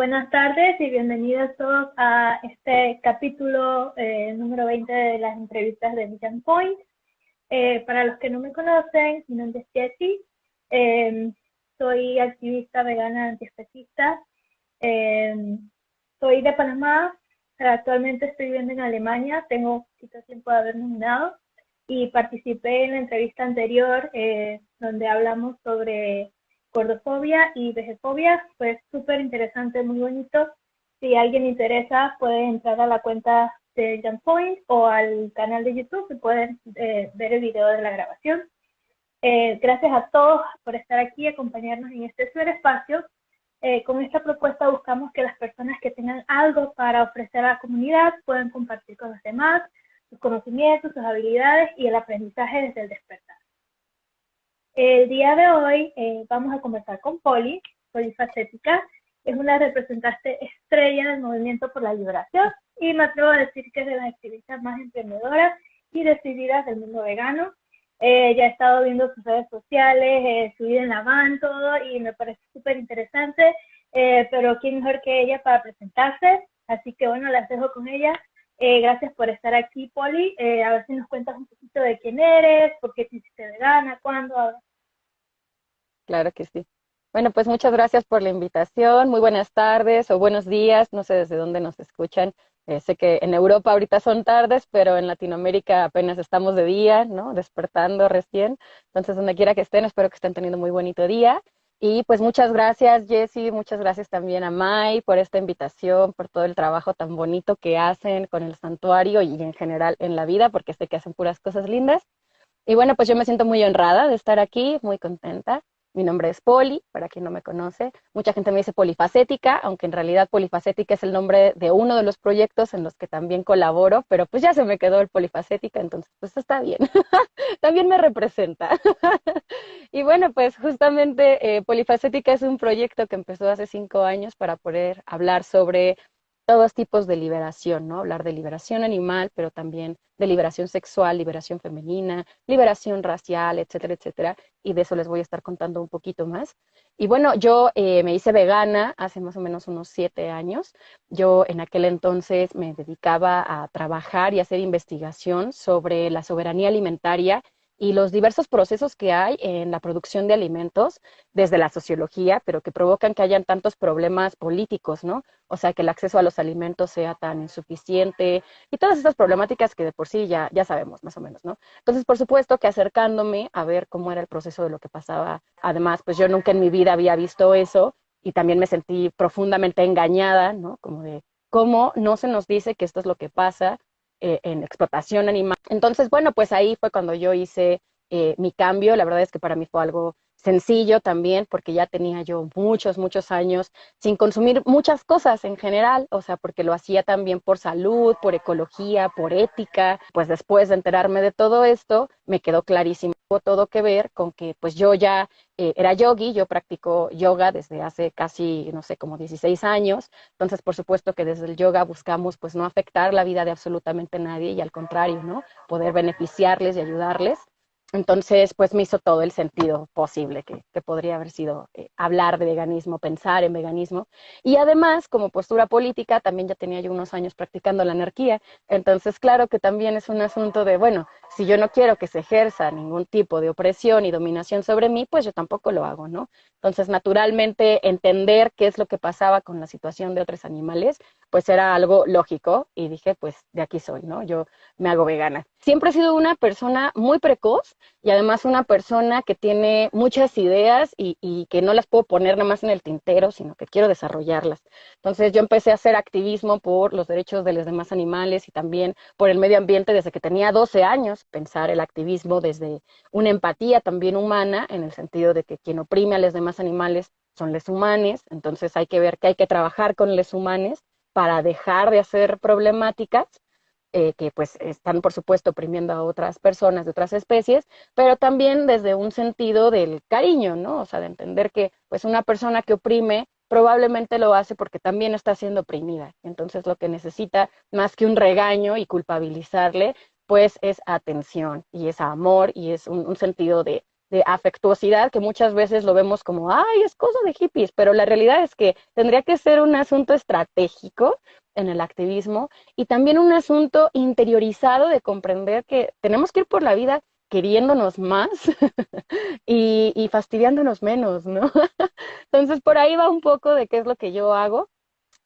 Buenas tardes y bienvenidos todos a este capítulo número 20 de las entrevistas de Vision Point. Para los que no me conocen, mi nombre es Jessie, eh, soy activista vegana antiespecista, eh, soy de Panamá, actualmente estoy viviendo en Alemania, tengo poquito tiempo de haberme mudado y participé en la entrevista anterior donde hablamos sobre gordofobia y vegefobia. Fue súper interesante, muy bonito. Si a alguien le interesa, puede entrar a la cuenta de Jump Point o al canal de YouTube y pueden ver el video de la grabación. Gracias a todos por estar aquí y acompañarnos en este super espacio. Con esta propuesta buscamos que las personas que tengan algo para ofrecer a la comunidad puedan compartir con los demás sus conocimientos, sus habilidades y el aprendizaje desde el despertar. El día de hoy vamos a conversar con Poli, polifacética. Es una representante estrella del movimiento por la liberación y me atrevo a decir que es de las activistas más emprendedoras y decididas del mundo vegano. Ya he estado viendo sus redes sociales, su vida en la van, todo, y me parece súper interesante, pero quién mejor que ella para presentarse, así que bueno, las dejo con ella. Gracias por estar aquí, Poli. A ver si nos cuentas un poquito de quién eres, por qué te hiciste vegana, cuándo. Claro que sí. Bueno, pues muchas gracias por la invitación. Muy buenas tardes o buenos días. No sé desde dónde nos escuchan. Sé que en Europa ahorita son tardes, pero en Latinoamérica apenas estamos de día, ¿no? Despertando recién. Entonces, donde quiera que estén, espero que estén teniendo muy bonito día. Y pues muchas gracias, Jessy. Muchas gracias también a Mai por esta invitación, por todo el trabajo tan bonito que hacen con el santuario y en general en la vida, porque sé que hacen puras cosas lindas. Y bueno, pues yo me siento muy honrada de estar aquí, muy contenta. Mi nombre es Poli, para quien no me conoce. Mucha gente me dice polifacética, aunque en realidad polifacética es el nombre de uno de los proyectos en los que también colaboro, pero pues ya se me quedó el polifacética, entonces pues está bien. También me representa. Y bueno, pues justamente Polifacética es un proyecto que empezó hace 5 años para poder hablar sobre todos tipos de liberación, ¿no? Hablar de liberación animal, pero también de liberación sexual, liberación femenina, liberación racial, etcétera, etcétera. Y de eso les voy a estar contando un poquito más. Y bueno, yo me hice vegana hace más o menos unos 7 años. Yo en aquel entonces me dedicaba a trabajar y hacer investigación sobre la soberanía alimentaria y los diversos procesos que hay en la producción de alimentos desde la sociología, pero que provocan que hayan tantos problemas políticos, ¿no? O sea, que el acceso a los alimentos sea tan insuficiente y todas estas problemáticas que de por sí ya sabemos más o menos, ¿no? Entonces, por supuesto que acercándome a ver cómo era el proceso de lo que pasaba, además, pues yo nunca en mi vida había visto eso y también me sentí profundamente engañada, ¿no? Como de cómo no se nos dice que esto es lo que pasa en explotación animal. Entonces, bueno, pues ahí fue cuando yo hice mi cambio. La verdad es que para mí fue algo sencillo también, porque ya tenía yo muchos, muchos años sin consumir muchas cosas en general, o sea, porque lo hacía también por salud, por ecología, por ética. Pues después de enterarme de todo esto, me quedó clarísimo todo que ver con que pues yo ya era yogi, yo practico yoga desde hace casi, no sé, como 16 años, entonces por supuesto que desde el yoga buscamos pues no afectar la vida de absolutamente nadie y al contrario, ¿no? Poder beneficiarles y ayudarles. Entonces, pues me hizo todo el sentido posible que podría haber sido hablar de veganismo, pensar en veganismo. Y además, como postura política, también ya tenía yo unos años practicando la anarquía. Entonces, claro que también es un asunto de, bueno, si yo no quiero que se ejerza ningún tipo de opresión y dominación sobre mí, pues yo tampoco lo hago, ¿no? Entonces, naturalmente, entender qué es lo que pasaba con la situación de otros animales, pues era algo lógico y dije, pues de aquí soy, ¿no? Yo me hago vegana. Siempre he sido una persona muy precoz y además una persona que tiene muchas ideas y que no las puedo poner nada más en el tintero, sino que quiero desarrollarlas. Entonces yo empecé a hacer activismo por los derechos de los demás animales y también por el medio ambiente desde que tenía 12 años, pensar el activismo desde una empatía también humana, en el sentido de que quien oprime a los demás animales son los humanos, entonces hay que ver que hay que trabajar con los humanos para dejar de hacer problemáticas que pues están por supuesto oprimiendo a otras personas de otras especies, pero también desde un sentido del cariño, ¿no? O sea, de entender que pues una persona que oprime probablemente lo hace porque también está siendo oprimida. Entonces lo que necesita más que un regaño y culpabilizarle, pues es atención y es amor y es un sentido de afectuosidad, que muchas veces lo vemos como, ay, es cosa de hippies, pero la realidad es que tendría que ser un asunto estratégico en el activismo y también un asunto interiorizado de comprender que tenemos que ir por la vida queriéndonos más y fastidiándonos menos, ¿no? Entonces, por ahí va un poco de qué es lo que yo hago.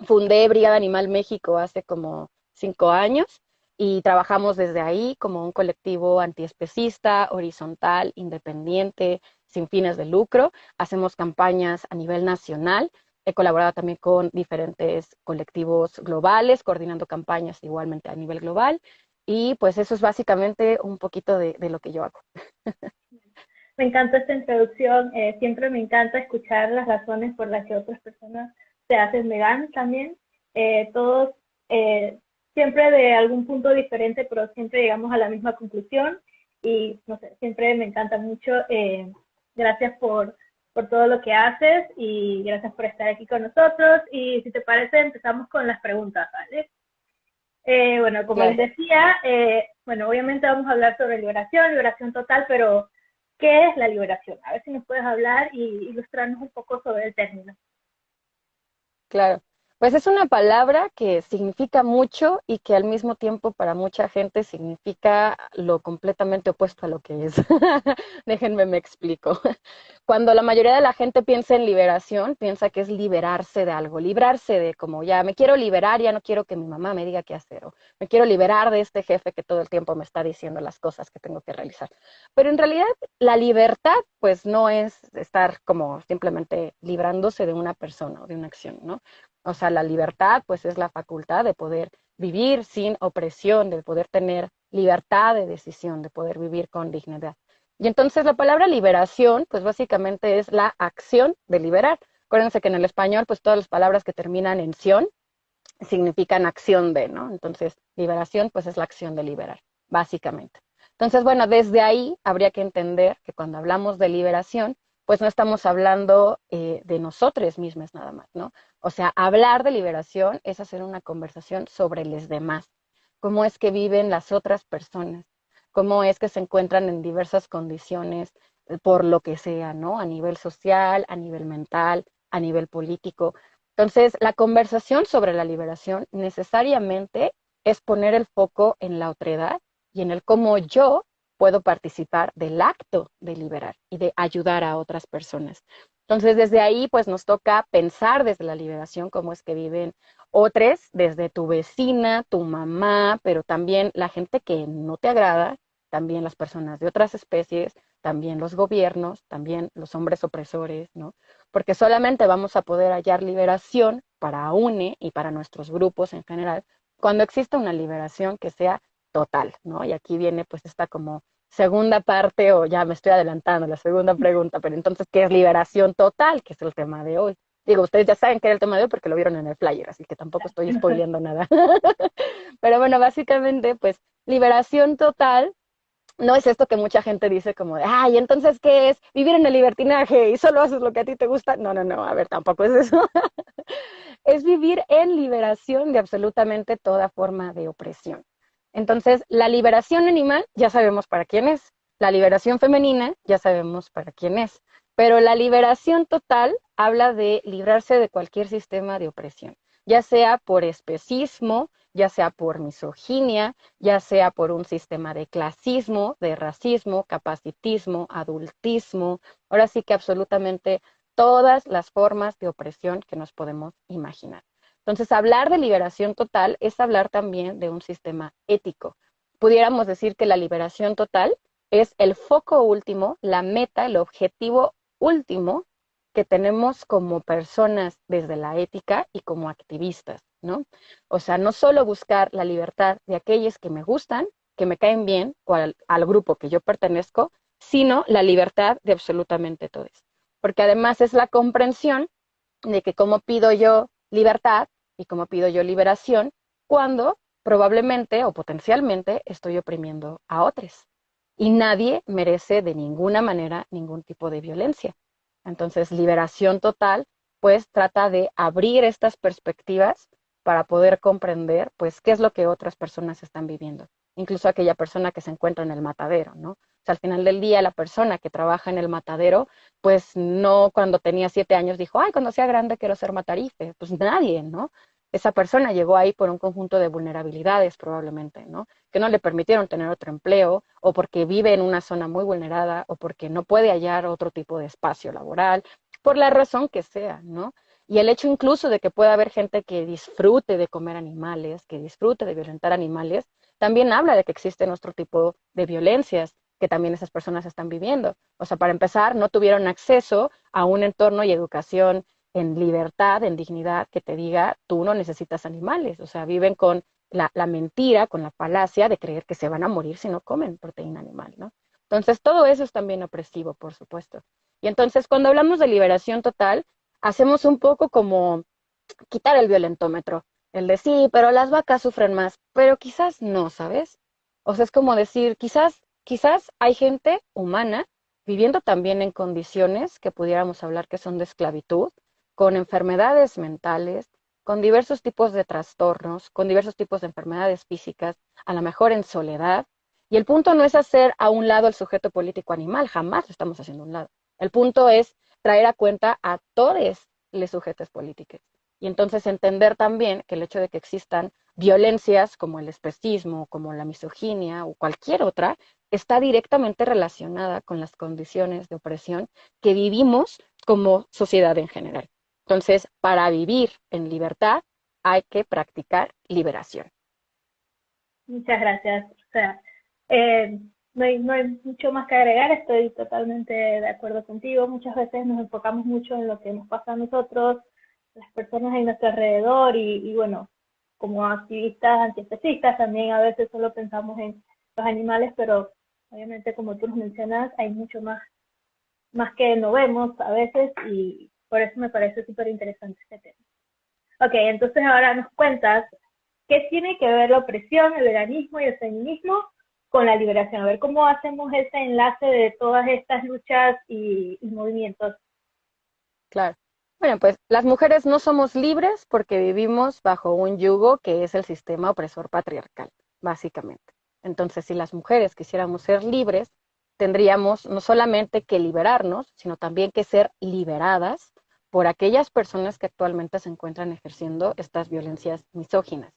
Fundé Brigada Animal México hace como 5 años y trabajamos desde ahí como un colectivo antiespecista, horizontal, independiente, sin fines de lucro. Hacemos campañas a nivel nacional. He colaborado también con diferentes colectivos globales, coordinando campañas igualmente a nivel global. Y pues eso es básicamente un poquito de lo que yo hago. Me encanta esta introducción. Siempre me encanta escuchar las razones por las que otras personas se hacen veganas también. Todos siempre de algún punto diferente, pero siempre llegamos a la misma conclusión. Y no sé, siempre me encanta mucho. Gracias por todo lo que haces y gracias por estar aquí con nosotros. Y si te parece, empezamos con las preguntas, ¿vale? Bueno, como les Claro. decía, bueno, obviamente vamos a hablar sobre liberación total, pero ¿qué es la liberación? A ver si nos puedes hablar y ilustrarnos un poco sobre el término. Claro, pues es una palabra que significa mucho y que al mismo tiempo para mucha gente significa lo completamente opuesto a lo que es. Déjenme me explico. Cuando la mayoría de la gente piensa en liberación, piensa que es liberarse de algo, librarse de como ya me quiero liberar, ya no quiero que mi mamá me diga qué hacer, o me quiero liberar de este jefe que todo el tiempo me está diciendo las cosas que tengo que realizar. Pero en realidad la libertad pues no es estar como simplemente librándose de una persona o de una acción, ¿no? O sea, la libertad pues es la facultad de poder vivir sin opresión, de poder tener libertad de decisión, de poder vivir con dignidad. Y entonces la palabra liberación, pues básicamente es la acción de liberar. Acuérdense que en el español, pues todas las palabras que terminan en ción significan acción de, ¿no? Entonces, liberación, pues es la acción de liberar, básicamente. Entonces, bueno, desde ahí habría que entender que cuando hablamos de liberación, pues no estamos hablando de nosotros mismos nada más, ¿no? O sea, hablar de liberación es hacer una conversación sobre los demás, cómo es que viven las otras personas, cómo es que se encuentran en diversas condiciones por lo que sea, ¿no? A nivel social, a nivel mental, a nivel político. Entonces, la conversación sobre la liberación necesariamente es poner el foco en la otredad y en el cómo yo puedo participar del acto de liberar y de ayudar a otras personas. Entonces, desde ahí, pues nos toca pensar desde la liberación cómo es que viven otros, desde tu vecina, tu mamá, pero también la gente que no te agrada, también las personas de otras especies, también los gobiernos, también los hombres opresores, ¿no? Porque solamente vamos a poder hallar liberación para UNE y para nuestros grupos en general cuando exista una liberación que sea total, ¿no? Y aquí viene pues esta como segunda parte, o ya me estoy adelantando, la segunda pregunta, pero entonces, ¿qué es liberación total? Que es el tema de hoy. Digo, ustedes ya saben que era el tema de hoy porque lo vieron en el flyer, así que tampoco estoy spoileando nada. Pero bueno, básicamente, pues, liberación total no es esto que mucha gente dice como de, ay, entonces, ¿qué es? Vivir en el libertinaje y solo haces lo que a ti te gusta. No, no, no, a ver, tampoco es eso. Es vivir en liberación de absolutamente toda forma de opresión. Entonces, la liberación animal ya sabemos para quién es. La liberación femenina ya sabemos para quién es. Pero la liberación total habla de librarse de cualquier sistema de opresión, ya sea por especismo, ya sea por misoginia, ya sea por un sistema de clasismo, de racismo, capacitismo, adultismo, ahora sí que absolutamente todas las formas de opresión que nos podemos imaginar. Entonces, hablar de liberación total es hablar también de un sistema ético. Pudiéramos decir que la liberación total es el foco último, la meta, el objetivo último que tenemos como personas desde la ética y como activistas, ¿no? O sea, no solo buscar la libertad de aquellos que me gustan, que me caen bien, o al grupo que yo pertenezco, sino la libertad de absolutamente todos. Porque además es la comprensión de que cómo pido yo libertad y cómo pido yo liberación cuando probablemente o potencialmente estoy oprimiendo a otros. Y nadie merece de ninguna manera ningún tipo de violencia. Entonces, liberación total, pues trata de abrir estas perspectivas para poder comprender, pues, qué es lo que otras personas están viviendo. Incluso aquella persona que se encuentra en el matadero, ¿no? sea, al final del día, la persona que trabaja en el matadero, pues no cuando tenía 7 años dijo, ay, cuando sea grande quiero ser matarife. Pues nadie, ¿no? Esa persona llegó ahí por un conjunto de vulnerabilidades probablemente, ¿no? Que no le permitieron tener otro empleo, o porque vive en una zona muy vulnerada, o porque no puede hallar otro tipo de espacio laboral, por la razón que sea, ¿no? Y el hecho incluso de que pueda haber gente que disfrute de comer animales, que disfrute de violentar animales, también habla de que existe otro tipo de violencias que también esas personas están viviendo. O sea, para empezar, no tuvieron acceso a un entorno y educación en libertad, en dignidad, que te diga, tú no necesitas animales. O sea, viven con la mentira, con la falacia de creer que se van a morir si no comen proteína animal, ¿no? Entonces, todo eso es también opresivo, por supuesto. Y entonces, cuando hablamos de liberación total, hacemos un poco como quitar el violentómetro, el de sí, pero las vacas sufren más, pero quizás no, ¿sabes? O sea, es como decir, quizás hay gente humana viviendo también en condiciones que pudiéramos hablar que son de esclavitud, con enfermedades mentales, con diversos tipos de trastornos, con diversos tipos de enfermedades físicas, a lo mejor en soledad. Y el punto no es hacer a un lado el sujeto político animal, jamás lo estamos haciendo a un lado. El punto es traer a cuenta a todos los sujetos políticos. Y entonces entender también que el hecho de que existan violencias como el especismo, como la misoginia o cualquier otra, está directamente relacionada con las condiciones de opresión que vivimos como sociedad en general. Entonces, para vivir en libertad hay que practicar liberación. Muchas gracias. O sea, eh, no hay mucho más que agregar, estoy totalmente de acuerdo contigo. Muchas veces nos enfocamos mucho en lo que nos pasa a nosotros, las personas en nuestro alrededor y bueno, como activistas antiespecistas también a veces solo pensamos en los animales, pero obviamente como tú nos mencionas, hay mucho más que no vemos a veces y por eso me parece súper interesante este tema. Ok, entonces ahora nos cuentas qué tiene que ver la opresión, el veganismo y el feminismo con la liberación. A ver cómo hacemos ese enlace de todas estas luchas y movimientos. Claro. Bueno, pues las mujeres no somos libres porque vivimos bajo un yugo que es el sistema opresor patriarcal, básicamente. Entonces, si las mujeres quisiéramos ser libres, tendríamos no solamente que liberarnos, sino también que ser liberadas por aquellas personas que actualmente se encuentran ejerciendo estas violencias misóginas.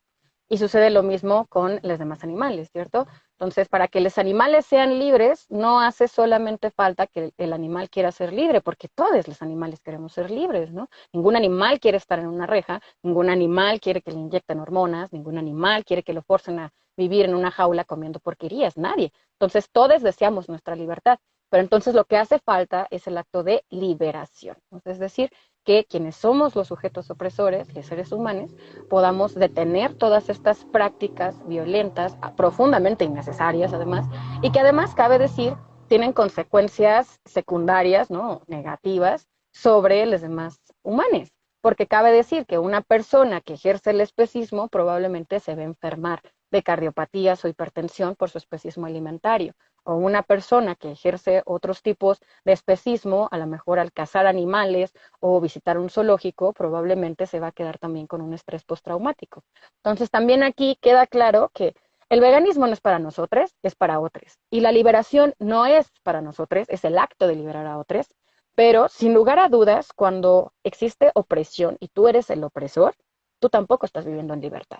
Y sucede lo mismo con los demás animales, ¿cierto? Entonces, para que los animales sean libres, no hace solamente falta que el animal quiera ser libre, porque todos los animales queremos ser libres, ¿no? Ningún animal quiere estar en una reja, ningún animal quiere que le inyecten hormonas, ningún animal quiere que lo forcen a vivir en una jaula comiendo porquerías, nadie. Entonces, todos deseamos nuestra libertad, pero entonces lo que hace falta es el acto de liberación, ¿no? Es decir, que quienes somos los sujetos opresores, los seres humanos, podamos detener todas estas prácticas violentas, profundamente innecesarias además, y que además, cabe decir, tienen consecuencias secundarias, ¿no? Negativas sobre los demás humanos. Porque cabe decir que una persona que ejerce el especismo probablemente se va a enfermar de cardiopatías o hipertensión por su especismo alimentario. O una persona que ejerce otros tipos de especismo, a lo mejor al cazar animales o visitar un zoológico, probablemente se va a quedar también con un estrés postraumático. Entonces, también aquí queda claro que el veganismo no es para nosotros, es para otros. Y la liberación no es para nosotros, es el acto de liberar a otros. Pero, sin lugar a dudas, cuando existe opresión y tú eres el opresor, tú tampoco estás viviendo en libertad.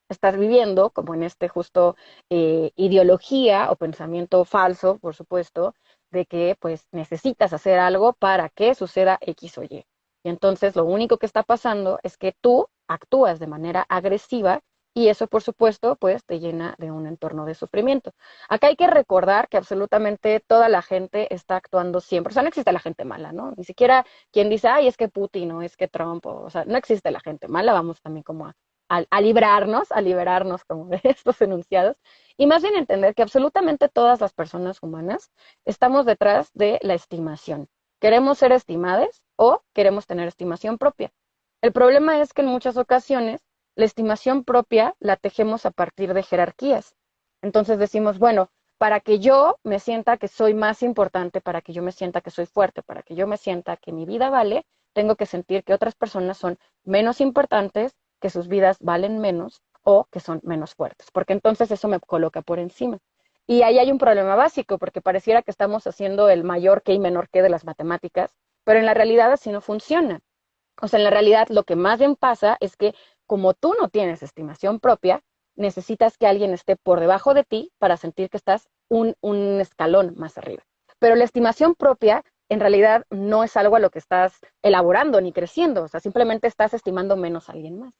Estás viviendo, como en este justo ideología o pensamiento falso, por supuesto, de que pues necesitas hacer algo para que suceda X o Y. Y entonces lo único que está pasando es que tú actúas de manera agresiva y eso, por supuesto, pues te llena de un entorno de sufrimiento. Acá hay que recordar que absolutamente toda la gente está actuando siempre. O sea, no existe la gente mala, ¿no? Ni siquiera quien dice, ay, es que Putin o es que Trump, o sea, no existe la gente mala. Vamos también como a liberarnos como de estos enunciados, y más bien entender que absolutamente todas las personas humanas estamos detrás de la estimación. ¿Queremos ser estimadas o queremos tener estimación propia? El problema es que en muchas ocasiones la estimación propia la tejemos a partir de jerarquías. Entonces decimos, bueno, para que yo me sienta que soy más importante, para que yo me sienta que soy fuerte, para que yo me sienta que mi vida vale, tengo que sentir que otras personas son menos importantes, que sus vidas valen menos o que son menos fuertes, porque entonces eso me coloca por encima. Y ahí hay un problema básico, porque pareciera que estamos haciendo el mayor que y menor que de las matemáticas, pero en la realidad así no funciona. O sea, en la realidad lo que más bien pasa es que como tú no tienes estimación propia, necesitas que alguien esté por debajo de ti para sentir que estás un escalón más arriba. Pero la estimación propia en realidad no es algo a lo que estás elaborando ni creciendo, o sea, simplemente estás estimando menos a alguien más.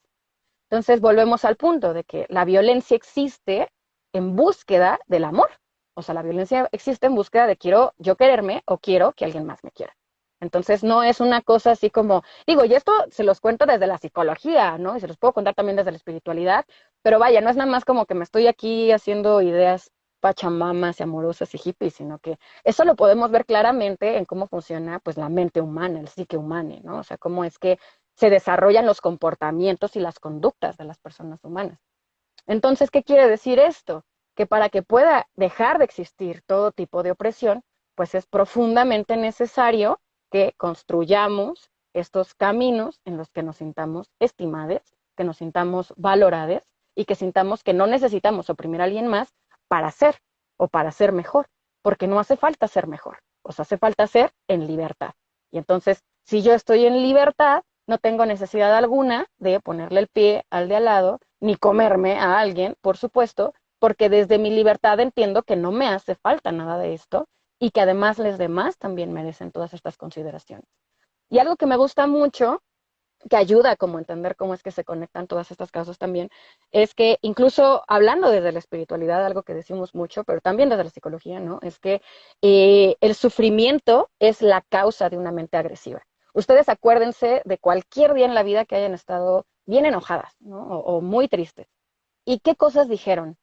Entonces volvemos al punto de que la violencia existe en búsqueda del amor. O sea, la violencia existe en búsqueda de quiero yo quererme o quiero que alguien más me quiera. Entonces no es una cosa así como, digo, y esto se los cuento desde la psicología, ¿no? Y se los puedo contar también desde la espiritualidad, pero vaya, no es nada más como que me estoy aquí haciendo ideas pachamamas y amorosas y hippies, sino que eso lo podemos ver claramente en cómo funciona pues la mente humana, el psique humano, ¿no? O sea, cómo es que se desarrollan los comportamientos y las conductas de las personas humanas. Entonces, ¿qué quiere decir esto? Que para que pueda dejar de existir todo tipo de opresión, pues es profundamente necesario que construyamos estos caminos en los que nos sintamos estimados, que nos sintamos valorados y que sintamos que no necesitamos oprimir a alguien más para ser o para ser mejor, porque no hace falta ser mejor, o sea, hace falta ser en libertad. Y entonces, si yo estoy en libertad, no tengo necesidad alguna de ponerle el pie al de al lado, ni comerme a alguien, por supuesto, porque desde mi libertad entiendo que no me hace falta nada de esto y que además los demás también merecen todas estas consideraciones. Y algo que me gusta mucho, que ayuda como a entender cómo es que se conectan todas estas causas también, es que incluso hablando desde la espiritualidad, algo que decimos mucho, pero también desde la psicología, ¿no? Es que el sufrimiento es la causa de una mente agresiva. Ustedes acuérdense de cualquier día en la vida que hayan estado bien enojadas, ¿no? O muy tristes. ¿Y qué cosas dijeron?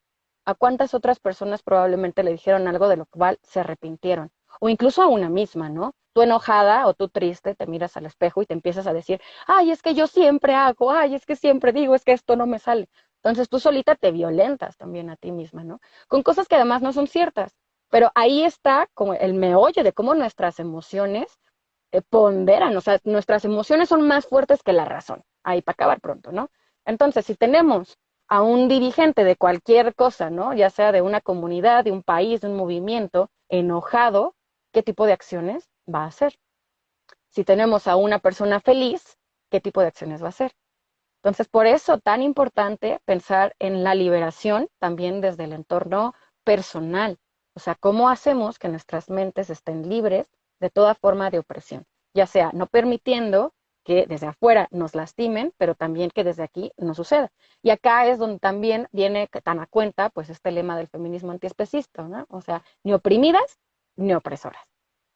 ¿A cuántas otras personas probablemente le dijeron algo de lo cual se arrepintieron? O incluso a una misma, ¿no? Tú enojada o tú triste, te miras al espejo y te empiezas a decir, ay, es que yo siempre hago, ay, es que siempre digo, es que esto no me sale. Entonces tú solita te violentas también a ti misma, ¿no? Con cosas que además no son ciertas. Pero ahí está como el meollo de cómo nuestras emociones ponderan, o sea, nuestras emociones son más fuertes que la razón. Ahí para acabar pronto, ¿no? Entonces, si tenemos a un dirigente de cualquier cosa, ¿no? Ya sea de una comunidad, de un país, de un movimiento, enojado, ¿qué tipo de acciones va a hacer? Si tenemos a una persona feliz, ¿qué tipo de acciones va a hacer? Entonces, por eso tan importante pensar en la liberación también desde el entorno personal. O sea, ¿cómo hacemos que nuestras mentes estén libres de toda forma de opresión? Ya sea no permitiendo que desde afuera nos lastimen, pero también que desde aquí no suceda. Y acá es donde también viene tan a cuenta pues este lema del feminismo antiespecista, ¿no? O sea, ni oprimidas ni opresoras.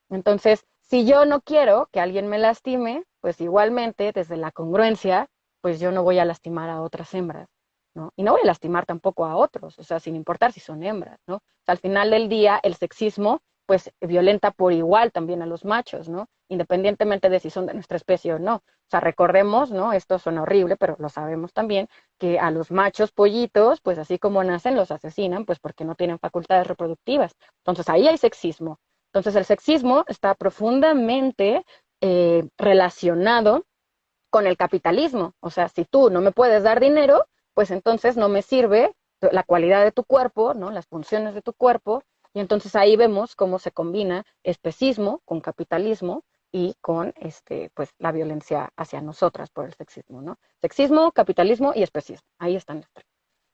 Entonces, si yo no quiero que alguien me lastime, pues igualmente desde la congruencia, pues yo no voy a lastimar a otras hembras, ¿no? Y no voy a lastimar tampoco a otros, o sea, sin importar si son hembras, ¿no? O sea, al final del día, el sexismo, pues violenta por igual también a los machos, ¿no? Independientemente de si son de nuestra especie o no. O sea, recordemos, ¿no? Esto suena horrible, pero lo sabemos también, que a los machos pollitos, pues así como nacen, los asesinan, pues porque no tienen facultades reproductivas. Entonces ahí hay sexismo. Entonces el sexismo está profundamente relacionado con el capitalismo. O sea, si tú no me puedes dar dinero, pues entonces no me sirve la cualidad de tu cuerpo, ¿no? Las funciones de tu cuerpo. Y entonces ahí vemos cómo se combina especismo con capitalismo y con pues la violencia hacia nosotras por el sexismo, ¿no? Sexismo, capitalismo y especismo. Ahí están los tres.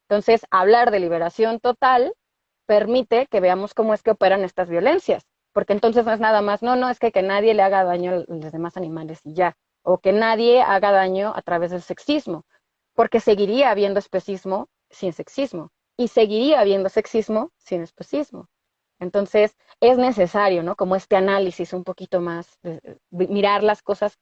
Entonces, hablar de liberación total permite que veamos cómo es que operan estas violencias, porque entonces no es nada más, no, es que nadie le haga daño a los demás animales y ya, o que nadie haga daño a través del sexismo, porque seguiría habiendo especismo sin sexismo, y seguiría habiendo sexismo sin especismo. Entonces, es necesario, ¿no? Como este análisis un poquito más, mirar las cosas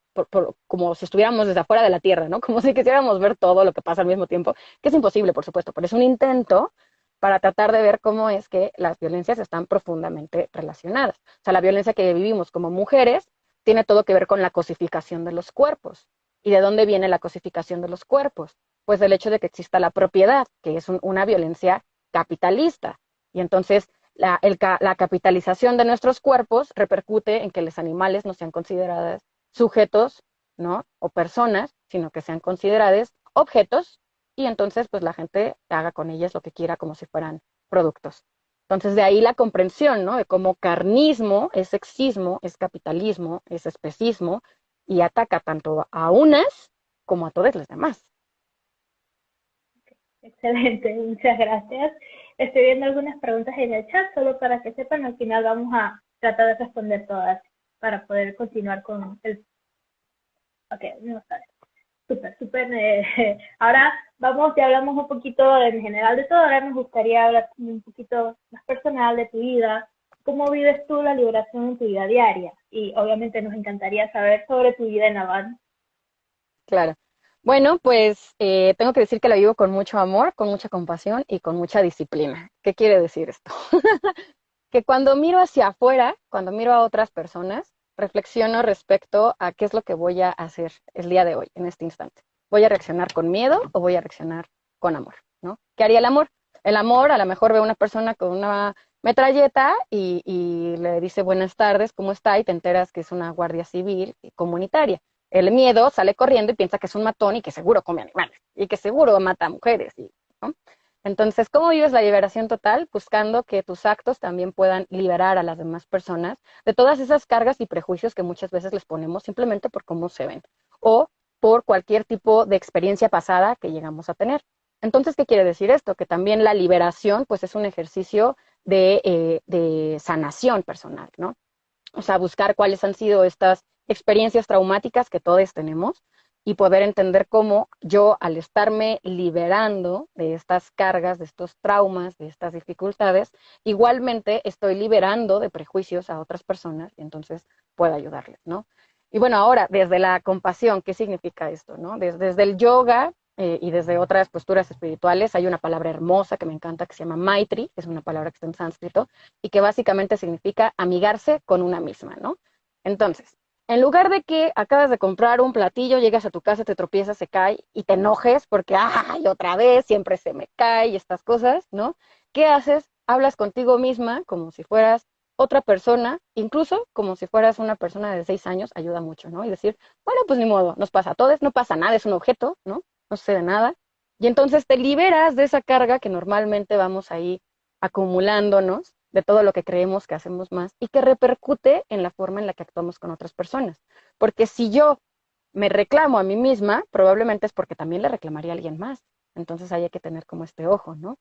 como si estuviéramos desde afuera de la Tierra, ¿no? Como si quisiéramos ver todo lo que pasa al mismo tiempo, que es imposible, por supuesto, pero es un intento para tratar de ver cómo es que las violencias están profundamente relacionadas. O sea, la violencia que vivimos como mujeres tiene todo que ver con la cosificación de los cuerpos. ¿Y de dónde viene la cosificación de los cuerpos? Pues del hecho de que exista la propiedad, que es una violencia capitalista. Y entonces la capitalización de nuestros cuerpos repercute en que los animales no sean considerados sujetos, ¿no? O personas, sino que sean considerados objetos y entonces pues la gente haga con ellas lo que quiera como si fueran productos. Entonces, de ahí la comprensión, ¿no? De cómo carnismo es sexismo, es capitalismo, es especismo, y ataca tanto a unas como a todas las demás. Excelente, muchas gracias. Estoy viendo algunas preguntas en el chat, solo para que sepan, al final vamos a tratar de responder todas para poder continuar con el... Ok, vamos a ver. Súper, súper. Ahora vamos, ya hablamos un poquito en general de todo, ahora nos gustaría hablar un poquito más personal de tu vida. ¿Cómo vives tú la liberación en tu vida diaria? Y obviamente nos encantaría saber sobre tu vida en Habana. Claro. Bueno, pues tengo que decir que la vivo con mucho amor, con mucha compasión y con mucha disciplina. ¿Qué quiere decir esto? Que cuando miro hacia afuera, cuando miro a otras personas, reflexiono respecto a qué es lo que voy a hacer el día de hoy, en este instante. ¿Voy a reaccionar con miedo o voy a reaccionar con amor? ¿No? ¿Qué haría el amor? El amor, a lo mejor ve a una persona con una metralleta y le dice buenas tardes, ¿cómo está? Y te enteras que es una guardia civil comunitaria. El miedo sale corriendo y piensa que es un matón y que seguro come animales y que seguro mata a mujeres. ¿No? Entonces, ¿cómo vives la liberación total? Buscando que tus actos también puedan liberar a las demás personas de todas esas cargas y prejuicios que muchas veces les ponemos simplemente por cómo se ven o por cualquier tipo de experiencia pasada que llegamos a tener. Entonces, ¿qué quiere decir esto? Que también la liberación, pues, es un ejercicio de sanación personal, ¿no? O sea, buscar cuáles han sido estas experiencias traumáticas que todos tenemos y poder entender cómo yo, al estarme liberando de estas cargas, de estos traumas, de estas dificultades, igualmente estoy liberando de prejuicios a otras personas y entonces puedo ayudarles, ¿no? Y bueno, ahora, desde la compasión, ¿qué significa esto, no? Desde el yoga y desde otras posturas espirituales, hay una palabra hermosa que me encanta que se llama Maitri, que es una palabra que está en sánscrito, y que básicamente significa amigarse con una misma, ¿no? Entonces, en lugar de que acabas de comprar un platillo, llegas a tu casa, te tropiezas, se cae y te enojes porque, ay, otra vez, siempre se me cae y estas cosas, ¿no? ¿Qué haces? Hablas contigo misma como si fueras otra persona, incluso como si fueras una persona de 6 años, ayuda mucho, ¿no? Y decir, bueno, pues ni modo, nos pasa a todos, no pasa nada, es un objeto, ¿no? No sucede nada. Y entonces te liberas de esa carga que normalmente vamos ahí acumulándonos de todo lo que creemos que hacemos más y que repercute en la forma en la que actuamos con otras personas. Porque si yo me reclamo a mí misma, probablemente es porque también le reclamaría a alguien más. Entonces hay que tener como este ojo, ¿no?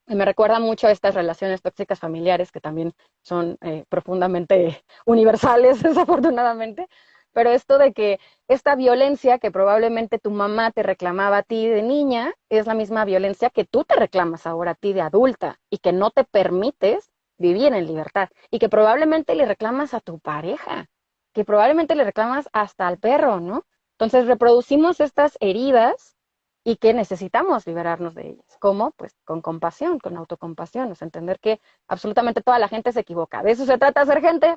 Y me recuerda mucho a estas relaciones tóxicas familiares que también son profundamente universales, desafortunadamente. Pero esto de que esta violencia que probablemente tu mamá te reclamaba a ti de niña es la misma violencia que tú te reclamas ahora a ti de adulta y que no te permites vivir en libertad y que probablemente le reclamas a tu pareja, que probablemente le reclamas hasta al perro, ¿no? Entonces reproducimos estas heridas y que necesitamos liberarnos de ellas. ¿Cómo? Pues con compasión, con autocompasión, o sea, entender que absolutamente toda la gente se equivoca. De eso se trata ser gente.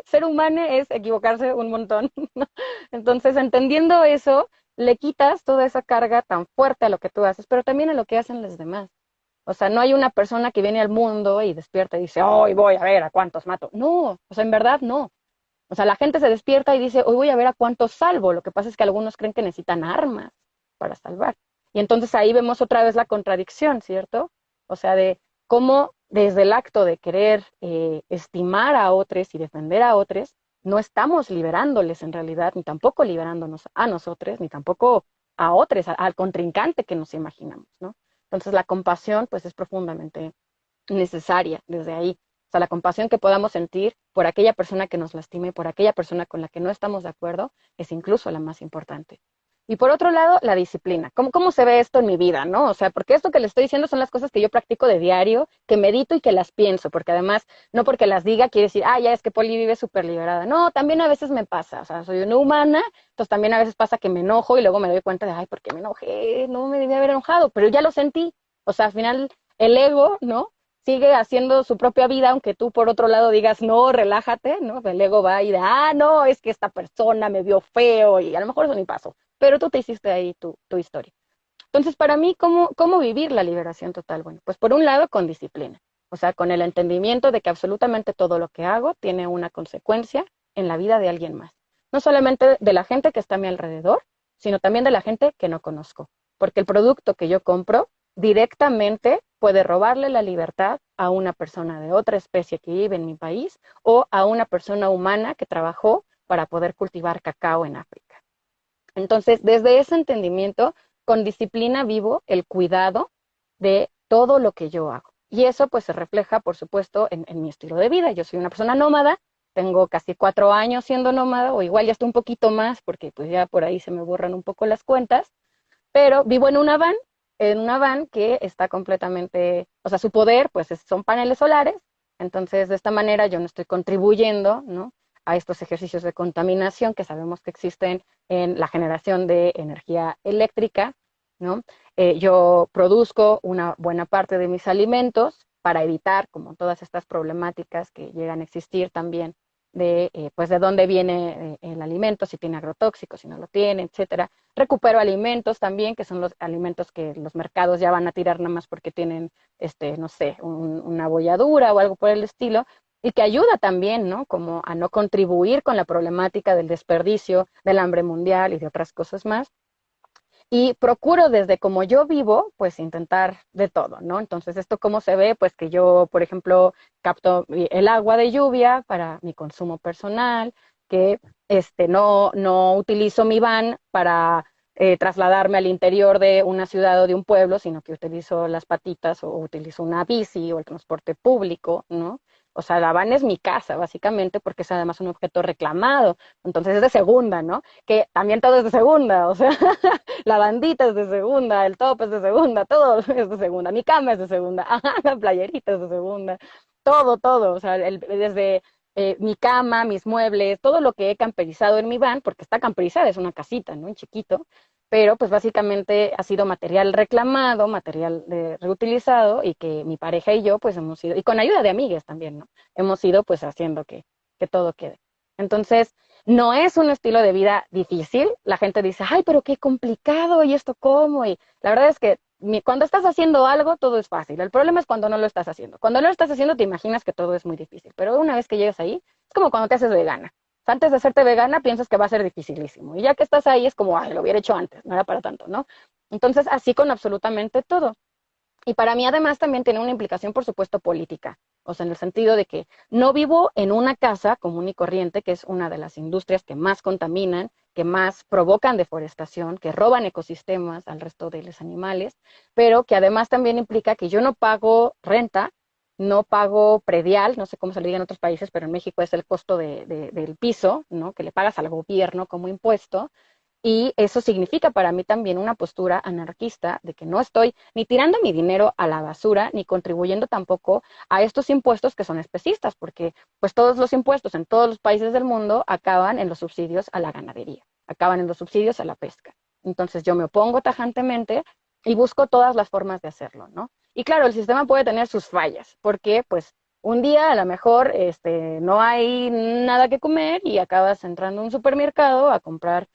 Ser humano es equivocarse un montón. ¿No? Entonces, entendiendo eso, le quitas toda esa carga tan fuerte a lo que tú haces, pero también a lo que hacen los demás. O sea, no hay una persona que viene al mundo y despierta y dice, hoy voy a ver a cuántos mato. No, o sea, en verdad no. O sea, la gente se despierta y dice, hoy voy a ver a cuántos salvo. Lo que pasa es que algunos creen que necesitan armas para salvar. Y entonces ahí vemos otra vez la contradicción, ¿cierto? O sea, de cómo desde el acto de querer estimar a otros y defender a otros, no estamos liberándoles en realidad, ni tampoco liberándonos a nosotros, ni tampoco a otros, al contrincante que nos imaginamos, ¿no? Entonces la compasión pues es profundamente necesaria desde ahí. O sea, la compasión que podamos sentir por aquella persona que nos lastime, por aquella persona con la que no estamos de acuerdo, es incluso la más importante. Y por otro lado, la disciplina. ¿Cómo se ve esto en mi vida, no? O sea, porque esto que le estoy diciendo son las cosas que yo practico de diario, que medito y que las pienso, porque además, no porque las diga quiere decir, ah, ya es que Poli vive súper liberada. No, también a veces me pasa, o sea, soy una humana, entonces también a veces pasa que me enojo y luego me doy cuenta de, ay, ¿por qué me enojé? No me debía haber enojado, pero ya lo sentí. O sea, al final, el ego, ¿no? Sigue haciendo su propia vida, aunque tú por otro lado digas, no, relájate, ¿no? El ego va y de, ah, no, es que esta persona me vio feo y a lo mejor eso ni pasó, pero tú te hiciste ahí tu historia. Entonces, para mí, ¿cómo vivir la liberación total? Bueno, pues por un lado, con disciplina, o sea, con el entendimiento de que absolutamente todo lo que hago tiene una consecuencia en la vida de alguien más. No solamente de la gente que está a mi alrededor, sino también de la gente que no conozco, porque el producto que yo compro directamente puede robarle la libertad a una persona de otra especie que vive en mi país o a una persona humana que trabajó para poder cultivar cacao en África. Entonces, desde ese entendimiento, con disciplina vivo el cuidado de todo lo que yo hago. Y eso pues se refleja, por supuesto, en mi estilo de vida. Yo soy una persona nómada, tengo casi 4 años siendo nómada, o igual ya estoy un poquito más, porque pues ya por ahí se me borran un poco las cuentas, pero vivo en una van que está completamente, o sea, su poder pues son paneles solares, entonces de esta manera yo no estoy contribuyendo, ¿no?, a estos ejercicios de contaminación que sabemos que existen en la generación de energía eléctrica, ¿no? Yo produzco una buena parte de mis alimentos para evitar como todas estas problemáticas que llegan a existir también pues de dónde viene el alimento, si tiene agrotóxicos, si no lo tiene, etcétera. Recupero alimentos también, que son los alimentos que los mercados ya van a tirar nada más porque tienen, no sé, una bolladura o algo por el estilo, y que ayuda también, ¿no?, como a no contribuir con la problemática del desperdicio, del hambre mundial y de otras cosas más. Y procuro desde como yo vivo, pues intentar de todo, ¿no? Entonces, ¿esto cómo se ve? Pues que yo, por ejemplo, capto el agua de lluvia para mi consumo personal, que no utilizo mi van para trasladarme al interior de una ciudad o de un pueblo, sino que utilizo las patitas o utilizo una bici o el transporte público, ¿no? O sea, la van es mi casa, básicamente, porque es además un objeto reclamado. Entonces es de segunda, ¿no? Que también todo es de segunda, o sea, la bandita es de segunda, el top es de segunda, todo es de segunda, mi cama es de segunda, la playerita es de segunda, todo, o sea, desde mi cama, mis muebles, todo lo que he camperizado en mi van, porque está camperizada, es una casita, ¿no?, en chiquito, pero pues básicamente ha sido material reclamado, material reutilizado y que mi pareja y yo pues hemos ido, y con ayuda de amigas también, ¿no?, hemos ido pues haciendo que todo quede. Entonces, no es un estilo de vida difícil. La gente dice, ay, pero qué complicado, ¿y esto cómo? Y la verdad es que cuando estás haciendo algo, todo es fácil. El problema es cuando no lo estás haciendo. Cuando no lo estás haciendo, te imaginas que todo es muy difícil. Pero una vez que llegas ahí, es como cuando te haces vegana. Antes de hacerte vegana, piensas que va a ser dificilísimo. Y ya que estás ahí, es como, ay, lo hubiera hecho antes, no era para tanto, ¿no? Entonces, así con absolutamente todo. Y para mí además también tiene una implicación, por supuesto, política, o sea, en el sentido de que no vivo en una casa común y corriente, que es una de las industrias que más contaminan, que más provocan deforestación, que roban ecosistemas al resto de los animales, pero que además también implica que yo no pago renta, no pago predial, no sé cómo se le diga en otros países, pero en México es el costo del piso, ¿no?, que le pagas al gobierno como impuesto, y eso significa para mí también una postura anarquista de que no estoy ni tirando mi dinero a la basura, ni contribuyendo tampoco a estos impuestos que son especistas, porque pues todos los impuestos en todos los países del mundo acaban en los subsidios a la ganadería, acaban en los subsidios a la pesca. Entonces yo me opongo tajantemente y busco todas las formas de hacerlo, ¿no? Y claro, el sistema puede tener sus fallas, porque pues un día a lo mejor no hay nada que comer y acabas entrando a un supermercado a comprar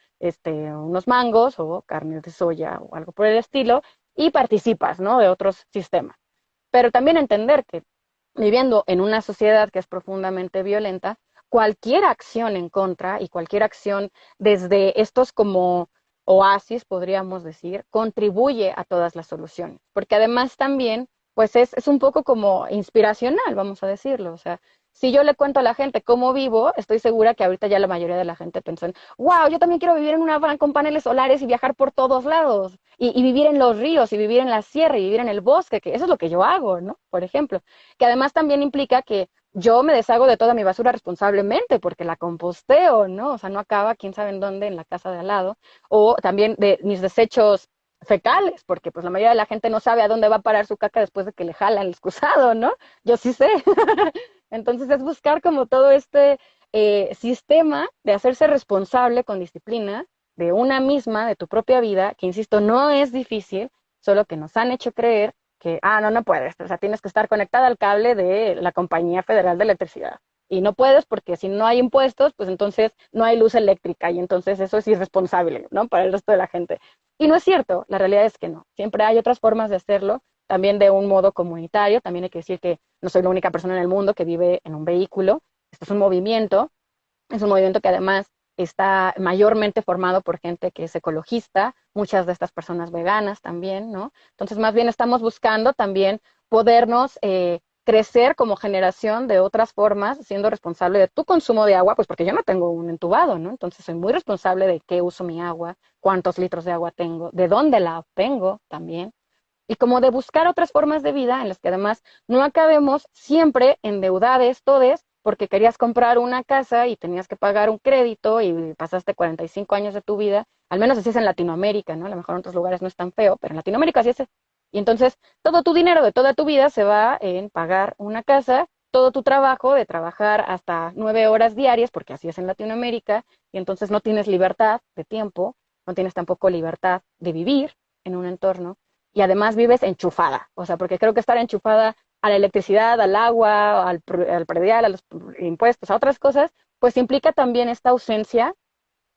unos mangos o carnes de soya o algo por el estilo, y participas, ¿no?, de otros sistemas. Pero también entender que viviendo en una sociedad que es profundamente violenta, cualquier acción en contra y cualquier acción desde estos como oasis, podríamos decir, contribuye a todas las soluciones. Porque además también, pues es un poco como inspiracional, vamos a decirlo. O sea, si yo le cuento a la gente cómo vivo, estoy segura que ahorita ya la mayoría de la gente pensó en, wow, yo también quiero vivir en una van con paneles solares y viajar por todos lados, y vivir en los ríos, y vivir en la sierra, y vivir en el bosque, que eso es lo que yo hago, ¿no? Por ejemplo, que además también implica que yo me deshago de toda mi basura responsablemente, porque la composteo, ¿no? O sea, no acaba quién sabe en dónde, en la casa de al lado, o también de mis desechos fecales, porque pues la mayoría de la gente no sabe a dónde va a parar su caca después de que le jalan el excusado, ¿no? Yo sí sé. Entonces es buscar como todo sistema de hacerse responsable con disciplina de una misma, de tu propia vida, que insisto, no es difícil, solo que nos han hecho creer que, no puedes, o sea, tienes que estar conectada al cable de la Compañía Federal de Electricidad. Y no puedes porque si no hay impuestos, pues entonces no hay luz eléctrica y entonces eso es irresponsable, ¿no?, para el resto de la gente. Y no es cierto, la realidad es que no. Siempre hay otras formas de hacerlo, también de un modo comunitario. También hay que decir que no soy la única persona en el mundo que vive en un vehículo. Esto es un movimiento que además está mayormente formado por gente que es ecologista, muchas de estas personas veganas también, ¿no? Entonces, más bien estamos buscando también podernos crecer como generación de otras formas, siendo responsable de tu consumo de agua, pues porque yo no tengo un entubado, ¿no? Entonces soy muy responsable de qué uso mi agua, cuántos litros de agua tengo, de dónde la obtengo también, y como de buscar otras formas de vida en las que además no acabemos siempre endeudades todes porque querías comprar una casa y tenías que pagar un crédito y pasaste 45 años de tu vida, al menos así es en Latinoamérica, ¿no? A lo mejor en otros lugares no es tan feo, pero en Latinoamérica así es. Y entonces todo tu dinero de toda tu vida se va en pagar una casa, todo tu trabajo de trabajar hasta 9 horas diarias, porque así es en Latinoamérica, y entonces no tienes libertad de tiempo, no tienes tampoco libertad de vivir en un entorno y además vives enchufada, o sea, porque creo que estar enchufada a la electricidad, al agua, al predial, a los impuestos, a otras cosas, pues implica también esta ausencia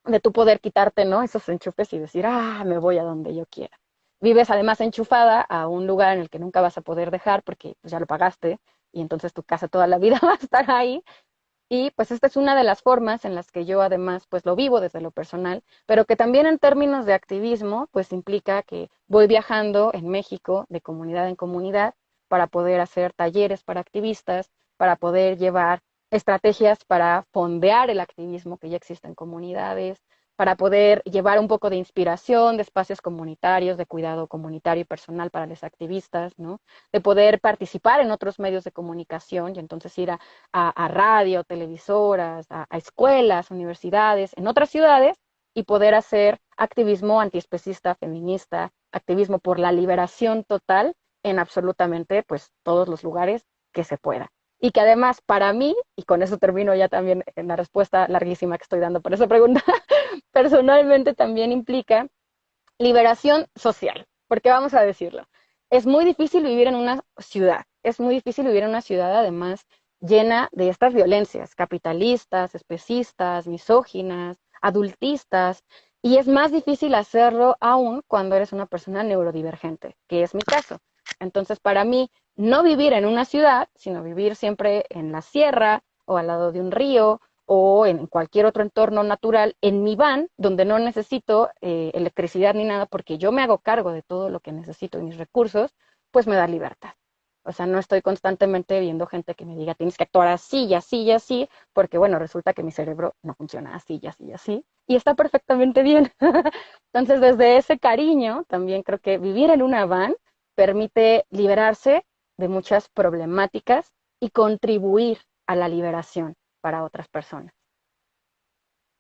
de tu poder quitarte, ¿no? Esos enchufes y decir, me voy a donde yo quiera. Vives además enchufada a un lugar en el que nunca vas a poder dejar porque pues, ya lo pagaste y entonces tu casa toda la vida va a estar ahí y pues esta es una de las formas en las que yo además pues lo vivo desde lo personal, pero que también en términos de activismo pues implica que voy viajando en México de comunidad en comunidad para poder hacer talleres para activistas, para poder llevar estrategias para fondear el activismo que ya existe en comunidades, para poder llevar un poco de inspiración de espacios comunitarios, de cuidado comunitario y personal para los activistas, ¿no? De poder participar en otros medios de comunicación y entonces ir a radio, televisoras, a escuelas, universidades, en otras ciudades y poder hacer activismo antiespecista, feminista, activismo por la liberación total en absolutamente pues todos los lugares que se pueda. Y que además para mí, y con eso termino ya también en la respuesta larguísima que estoy dando por esa pregunta, personalmente también implica liberación social, porque vamos a decirlo, es muy difícil vivir en una ciudad, es muy difícil vivir en una ciudad además llena de estas violencias capitalistas, especistas, misóginas, adultistas, y es más difícil hacerlo aún cuando eres una persona neurodivergente, que es mi caso. Entonces, para mí, no vivir en una ciudad, sino vivir siempre en la sierra o al lado de un río o en cualquier otro entorno natural, en mi van, donde no necesito electricidad ni nada, porque yo me hago cargo de todo lo que necesito y mis recursos, pues me da libertad. O sea, no estoy constantemente viendo gente que me diga, tienes que actuar así y así y así, porque bueno, resulta que mi cerebro no funciona así y así y así, y está perfectamente bien. Entonces, desde ese cariño, también creo que vivir en una van permite liberarse de muchas problemáticas y contribuir a la liberación para otras personas.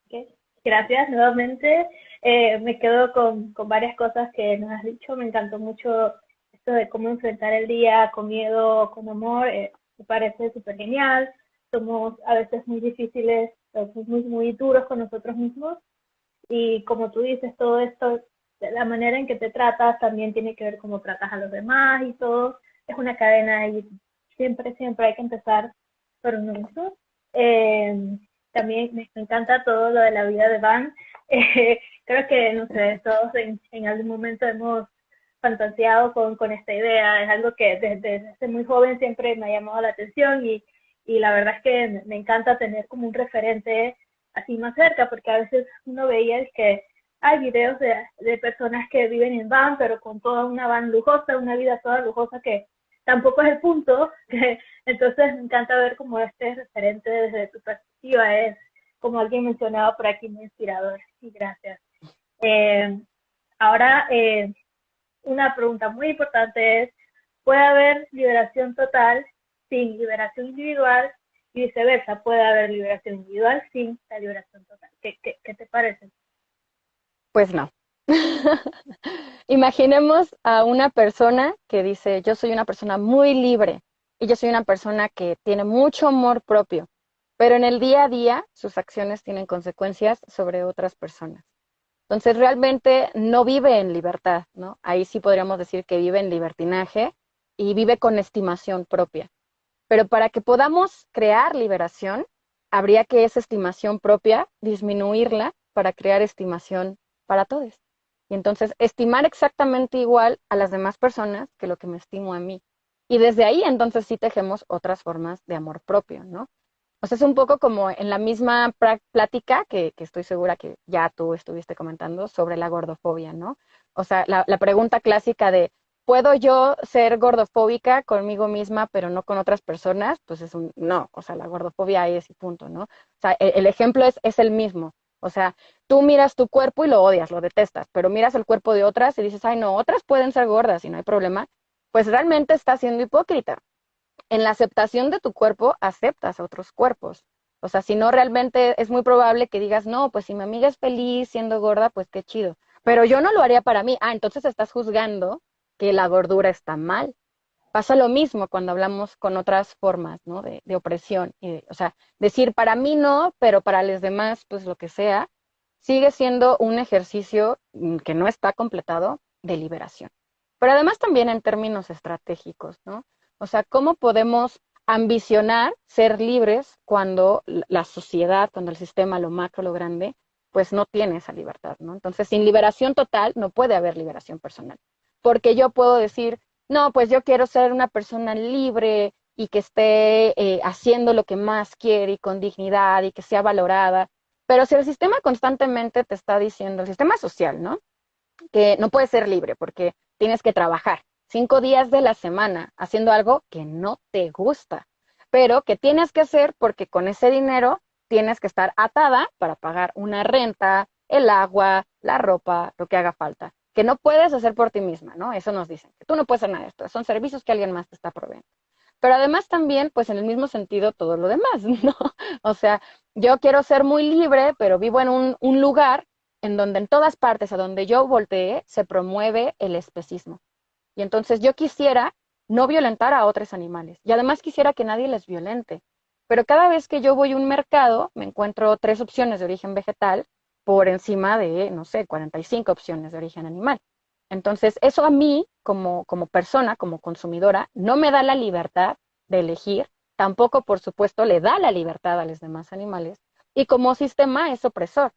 Okay. Gracias nuevamente. Me quedo con varias cosas que nos has dicho. Me encantó mucho esto de cómo enfrentar el día con miedo, con amor. Me parece súper genial. Somos a veces muy difíciles, somos muy duros con nosotros mismos. Y como tú dices, todo esto, la manera en que te tratas también tiene que ver cómo tratas a los demás y todo. Es una cadena y siempre hay que empezar por uno mismo. También me encanta todo lo de la vida de Van. Creo que, no sé, todos en algún momento hemos fantaseado con esta idea. Es algo que desde muy joven siempre me ha llamado la atención y la verdad es que me encanta tener como un referente así más cerca, porque a veces uno veía que hay videos de personas que viven en van, pero con toda una van lujosa, una vida toda lujosa que tampoco es el punto. Entonces me encanta ver como este referente desde tu perspectiva es, como alguien mencionaba por aquí, muy inspirador. Y gracias. Eh, Ahora, una pregunta muy importante es, ¿puede haber liberación total sin liberación individual? Y viceversa, puede haber liberación individual sin la liberación total. ¿Qué te parece? Pues no. Imaginemos a una persona que dice, yo soy una persona muy libre y yo soy una persona que tiene mucho amor propio, pero en el día a día sus acciones tienen consecuencias sobre otras personas. Entonces realmente no vive en libertad, ¿no? Ahí sí podríamos decir que vive en libertinaje y vive con estimación propia. Pero para que podamos crear liberación, habría que esa estimación propia disminuirla para crear estimación para todos. Y entonces estimar exactamente igual a las demás personas que lo que me estimo a mí. Y desde ahí entonces sí tejemos otras formas de amor propio, ¿no? O sea, es un poco como en la misma plática que estoy segura que ya tú estuviste comentando sobre la gordofobia, ¿no? O sea, la pregunta clásica de ¿Puedo yo ser gordofóbica conmigo misma, pero no con otras personas? Pues no, o sea, la gordofobia es y punto, ¿no? O sea, el ejemplo es el mismo. O sea, tú miras tu cuerpo y lo odias, lo detestas, pero miras el cuerpo de otras y dices, ay, no, otras pueden ser gordas y no hay problema. Pues realmente estás siendo hipócrita. En la aceptación de tu cuerpo, aceptas a otros cuerpos. O sea, si no, realmente es muy probable que digas, no, pues si mi amiga es feliz siendo gorda, pues qué chido. Pero yo no lo haría para mí. Ah, entonces estás juzgando que la gordura está mal. Pasa lo mismo cuando hablamos con otras formas, ¿no? De opresión. O sea, decir para mí no, pero para los demás, pues lo que sea, sigue siendo un ejercicio que no está completado de liberación. Pero además también en términos estratégicos, ¿no? O sea, ¿cómo podemos ambicionar ser libres cuando la sociedad, cuando el sistema, lo macro, lo grande, pues no tiene esa libertad, ¿no? Entonces, sin liberación total no puede haber liberación personal. Porque yo puedo decir, no, pues yo quiero ser una persona libre y que esté haciendo lo que más quiere y con dignidad y que sea valorada. Pero si el sistema constantemente te está diciendo, el sistema social, ¿no? Que no puedes ser libre porque tienes que trabajar 5 días de la semana haciendo algo que no te gusta, pero que tienes que hacer porque con ese dinero tienes que estar atada para pagar una renta, el agua, la ropa, lo que haga falta, que no puedes hacer por ti misma, ¿no? Eso nos dicen, que tú no puedes hacer nada de esto, son servicios que alguien más te está proveyendo. Pero además también, pues en el mismo sentido, todo lo demás, ¿no? O sea, yo quiero ser muy libre, pero vivo en un lugar en donde en todas partes a donde yo voltee se promueve el especismo. Y entonces yo quisiera no violentar a otros animales y además quisiera que nadie les violente. Pero cada vez que yo voy a un mercado me encuentro 3 opciones de origen vegetal por encima de, no sé, 45 opciones de origen animal. Entonces eso a mí como persona, como consumidora, no me da la libertad de elegir, tampoco por supuesto le da la libertad a los demás animales y como sistema es opresor.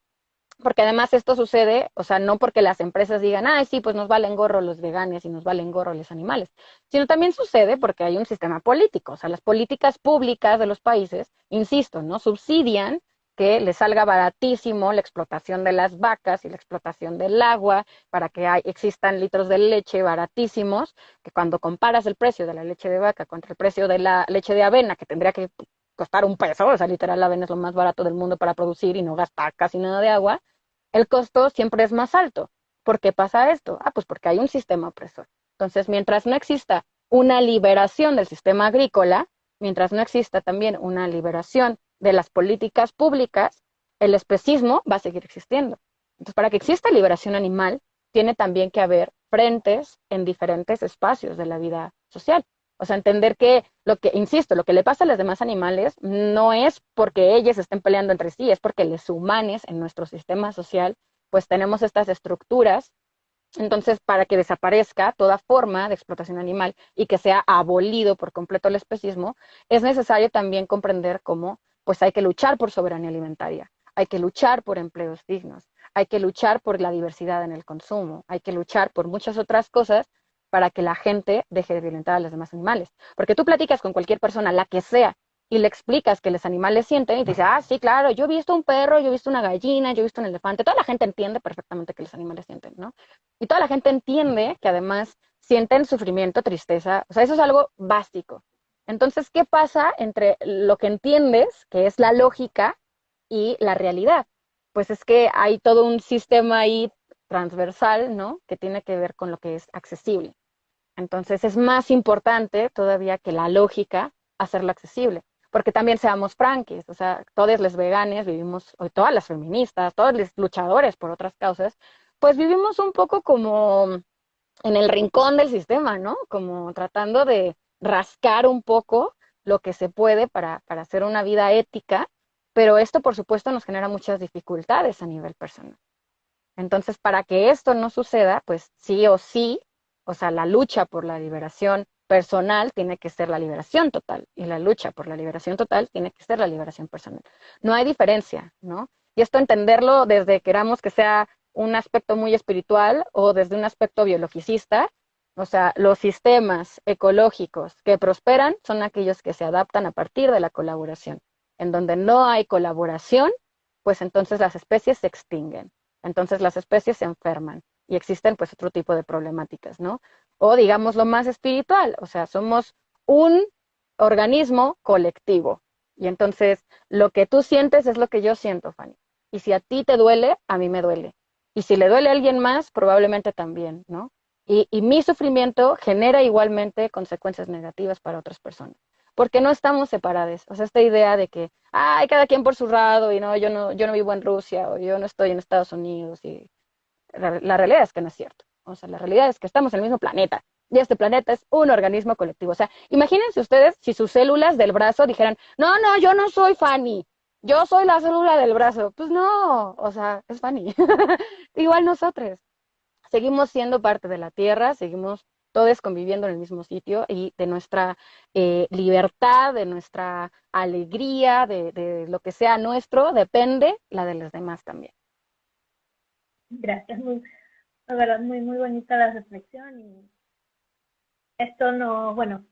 Porque además esto sucede, o sea, no porque las empresas digan, ay, sí, pues nos valen gorro los veganes y nos valen gorro los animales, sino también sucede porque hay un sistema político, o sea, las políticas públicas de los países, insisto, ¿no? Subsidian que les salga baratísimo la explotación de las vacas y la explotación del agua para que existan litros de leche baratísimos, que cuando comparas el precio de la leche de vaca contra el precio de la leche de avena, que tendría que costar un peso, o sea, literal la avena es lo más barato del mundo para producir y no gasta casi nada de agua, el costo siempre es más alto. ¿Por qué pasa esto? Ah, pues porque hay un sistema opresor. Entonces, mientras no exista una liberación del sistema agrícola, mientras no exista también una liberación de las políticas públicas, el especismo va a seguir existiendo. Entonces, para que exista liberación animal, tiene también que haber frentes en diferentes espacios de la vida social. O sea, entender que insisto, lo que le pasa a los demás animales no es porque ellos estén peleando entre sí, es porque los humanos en nuestro sistema social, pues tenemos estas estructuras. Entonces, para que desaparezca toda forma de explotación animal y que sea abolido por completo el especismo, es necesario también comprender cómo, pues hay que luchar por soberanía alimentaria, hay que luchar por empleos dignos, hay que luchar por la diversidad en el consumo, hay que luchar por muchas otras cosas para que la gente deje de violentar a los demás animales. Porque tú platicas con cualquier persona, la que sea, y le explicas que los animales sienten y te dice, ah, sí, claro, yo he visto un perro, yo he visto una gallina, yo he visto un elefante. Toda la gente entiende perfectamente que los animales sienten, ¿no? Y toda la gente entiende que además sienten sufrimiento, tristeza. O sea, eso es algo básico. Entonces, ¿qué pasa entre lo que entiendes, que es la lógica, y la realidad? Pues es que hay todo un sistema ahí transversal, ¿no? Que tiene que ver con lo que es accesible. Entonces es más importante todavía que la lógica hacerlo accesible. Porque también seamos franques, o sea, todos los veganes vivimos, o todas las feministas, todos los luchadores por otras causas, pues vivimos un poco como en el rincón del sistema, ¿no? Como tratando de rascar un poco lo que se puede para hacer una vida ética, pero esto por supuesto nos genera muchas dificultades a nivel personal. Entonces, para que esto no suceda, pues sí o sí, o sea, la lucha por la liberación personal tiene que ser la liberación total y la lucha por la liberación total tiene que ser la liberación personal. No hay diferencia, ¿no? Y esto entenderlo desde queramos que sea un aspecto muy espiritual o desde un aspecto biologicista, o sea, los sistemas ecológicos que prosperan son aquellos que se adaptan a partir de la colaboración. En donde no hay colaboración, pues entonces las especies se extinguen. Entonces las especies se enferman y existen pues otro tipo de problemáticas, ¿no? o digamos lo más espiritual, o sea, somos un organismo colectivo. Y entonces lo que tú sientes es lo que yo siento, Fanny. Y si a ti te duele, a mí me duele. Y si le duele a alguien más, probablemente también, ¿no? Y mi sufrimiento genera igualmente consecuencias negativas para otras personas. Porque no estamos separados. O sea, esta idea de que, ay, cada quien por su lado, y no, yo no vivo en Rusia, o yo no estoy en Estados Unidos, y la realidad es que no es cierto. O sea, la realidad es que estamos en el mismo planeta. Y este planeta es un organismo colectivo. O sea, imagínense ustedes si sus células del brazo dijeran, no, no, yo no soy Fanny, yo soy la célula del brazo. Pues no, o sea, es Fanny. Igual nosotros. Seguimos siendo parte de la Tierra, seguimos todos conviviendo en el mismo sitio y de nuestra libertad, de nuestra alegría, de lo que sea nuestro, depende la de los demás también. Gracias, la verdad, muy bonita la reflexión y esto no, bueno,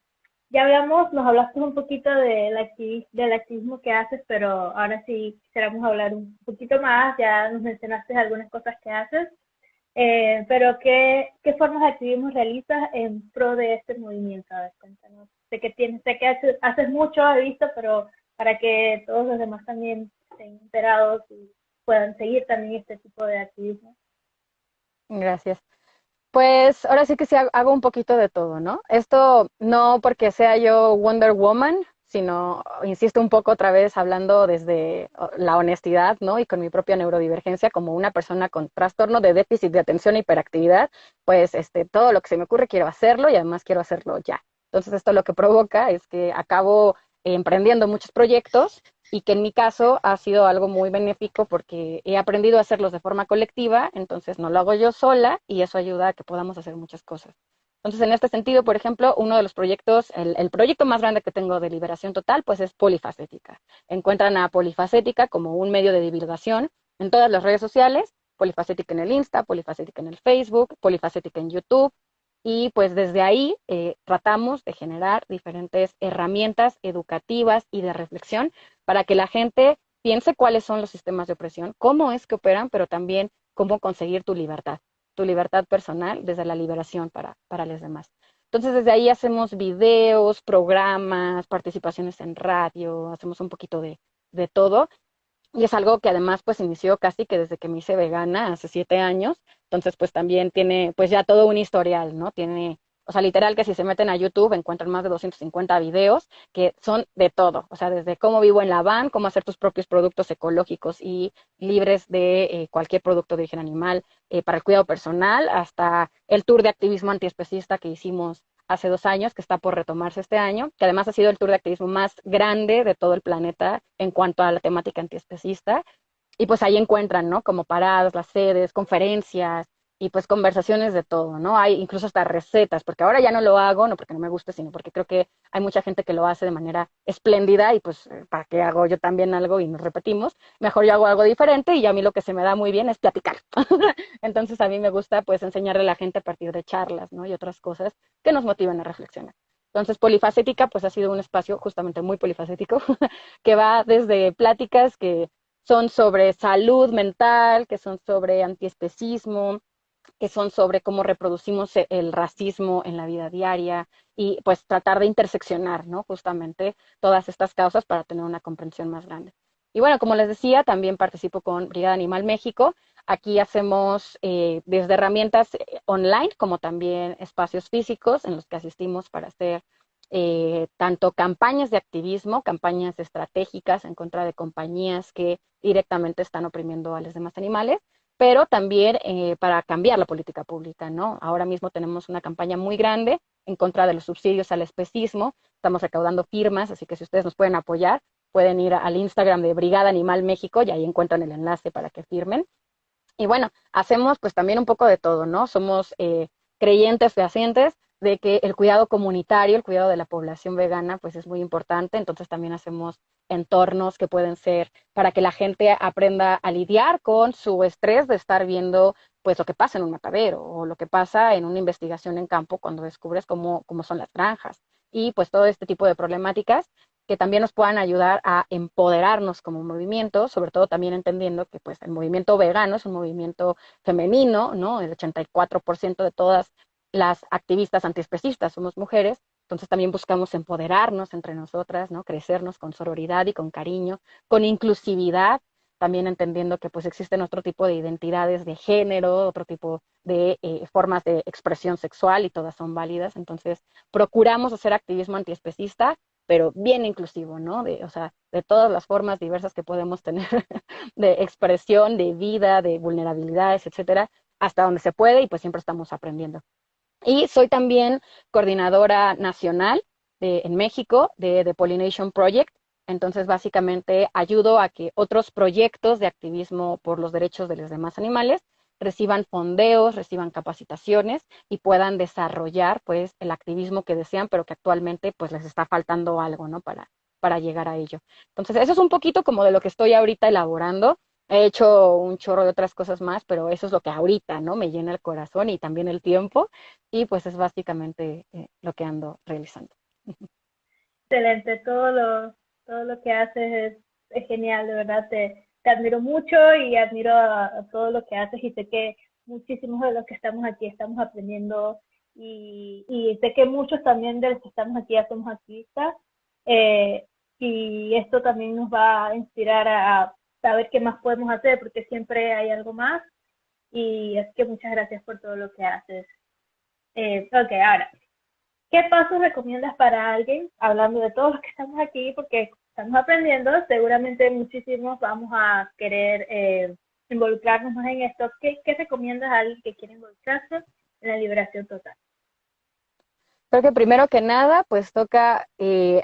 ya hablamos, nos hablaste un poquito del activismo que haces, pero ahora sí quisiéramos hablar un poquito más, ya nos mencionaste algunas cosas que haces, pero ¿qué formas de activismo realizas en pro de este movimiento? A ver, cuéntanos. Sé que haces mucho, he visto, pero para que todos los demás también estén enterados y puedan seguir también este tipo de activismo. Gracias. Pues ahora sí que sí hago un poquito de todo, ¿no? Esto no porque sea yo Wonder Woman, sino, insisto un poco otra vez hablando desde la honestidad, ¿no? Y con mi propia neurodivergencia como una persona con trastorno de déficit de atención e hiperactividad, pues todo lo que se me ocurre quiero hacerlo y además quiero hacerlo ya. Entonces esto lo que provoca es que acabo emprendiendo muchos proyectos y que en mi caso ha sido algo muy benéfico porque he aprendido a hacerlos de forma colectiva, entonces no lo hago yo sola y eso ayuda a que podamos hacer muchas cosas. Entonces, en este sentido, por ejemplo, uno de los proyectos, el proyecto más grande que tengo de liberación total, pues es Polifacética. Encuentran a Polifacética como un medio de divulgación en todas las redes sociales, Polifacética en el Insta, Polifacética en el Facebook, Polifacética en YouTube, y pues desde ahí tratamos de generar diferentes herramientas educativas y de reflexión para que la gente piense cuáles son los sistemas de opresión, cómo es que operan, pero también cómo conseguir tu libertad personal desde la liberación para los demás. Entonces desde ahí hacemos videos, programas, participaciones en radio, hacemos un poquito de todo y es algo que además pues inició casi que desde que me hice vegana hace 7 años. Entonces pues también tiene pues ya todo un historial, ¿no? Tiene, o sea, literal que si se meten a YouTube encuentran más de 250 videos que son de todo. O sea, desde cómo vivo en la van, cómo hacer tus propios productos ecológicos y libres de cualquier producto de origen animal para el cuidado personal, hasta el tour de activismo antiespecista que hicimos hace 2 años, que está por retomarse este año, que además ha sido el tour de activismo más grande de todo el planeta en cuanto a la temática antiespecista. Y pues ahí encuentran, ¿no? Como paradas, las sedes, conferencias y pues conversaciones de todo, ¿no? Hay incluso hasta recetas, porque ahora ya no lo hago, no porque no me guste, sino porque creo que hay mucha gente que lo hace de manera espléndida y pues ¿para qué hago yo también algo y nos repetimos? Mejor yo hago algo diferente y a mí lo que se me da muy bien es platicar. Entonces a mí me gusta pues enseñarle a la gente a partir de charlas, ¿no? Y otras cosas que nos motivan a reflexionar. Entonces, Polifacética, pues ha sido un espacio justamente muy polifacético, que va desde pláticas que son sobre salud mental, que son sobre antiespecismo, que son sobre cómo reproducimos el racismo en la vida diaria y pues tratar de interseccionar, ¿no? Justamente todas estas causas para tener una comprensión más grande. Y bueno, como les decía, también participo con Brigada Animal México. Aquí hacemos desde herramientas online como también espacios físicos en los que asistimos para hacer tanto campañas de activismo, campañas estratégicas en contra de compañías que directamente están oprimiendo a los demás animales, pero también para cambiar la política pública, ¿no? Ahora mismo tenemos una campaña muy grande en contra de los subsidios al especismo, estamos recaudando firmas, así que si ustedes nos pueden apoyar, pueden ir al Instagram de Brigada Animal México y ahí encuentran el enlace para que firmen. Y bueno, hacemos pues también un poco de todo, ¿no? Somos creyentes fehacientes de que el cuidado comunitario, el cuidado de la población vegana, pues es muy importante. Entonces también hacemos entornos que pueden ser para que la gente aprenda a lidiar con su estrés de estar viendo pues lo que pasa en un matadero o lo que pasa en una investigación en campo cuando descubres cómo son las granjas y pues todo este tipo de problemáticas que también nos puedan ayudar a empoderarnos como movimiento, sobre todo también entendiendo que pues el movimiento vegano es un movimiento femenino, ¿no? El 84% de todas las activistas antiespecistas somos mujeres, entonces también buscamos empoderarnos entre nosotras, ¿no? Crecernos con sororidad y con cariño, con inclusividad, también entendiendo que pues existen otro tipo de identidades de género, otro tipo de formas de expresión sexual y todas son válidas. Entonces procuramos hacer activismo antiespecista, pero bien inclusivo, ¿no? O sea, de todas las formas diversas que podemos tener de expresión, de vida, de vulnerabilidades, etcétera, hasta donde se puede y pues siempre estamos aprendiendo. Y soy también coordinadora nacional en México de The Pollination Project. Entonces, básicamente, ayudo a que otros proyectos de activismo por los derechos de los demás animales reciban fondeos, reciban capacitaciones y puedan desarrollar, pues, el activismo que desean, pero que actualmente, pues, les está faltando algo, ¿no? Para llegar a ello. Entonces, eso es un poquito como de lo que estoy ahorita elaborando. He hecho un chorro de otras cosas más, pero eso es lo que ahorita, ¿no? Me llena el corazón y también el tiempo. Y pues es básicamente lo que ando realizando. Excelente, todo lo que haces es genial, de verdad, te admiro mucho y admiro a todo lo que haces y sé que muchísimos de los que estamos aquí estamos aprendiendo y sé que muchos también de los que estamos aquí hacemos activistas eh, y esto también nos va a inspirar a saber qué más podemos hacer porque siempre hay algo más y es que muchas gracias por todo lo que haces. Ok, ahora, ¿qué pasos recomiendas para alguien, hablando de todos los que estamos aquí, porque estamos aprendiendo, seguramente muchísimos vamos a querer involucrarnos más en esto? ¿Qué recomiendas a alguien que quiere involucrarse en la liberación total? Creo que primero que nada, pues toca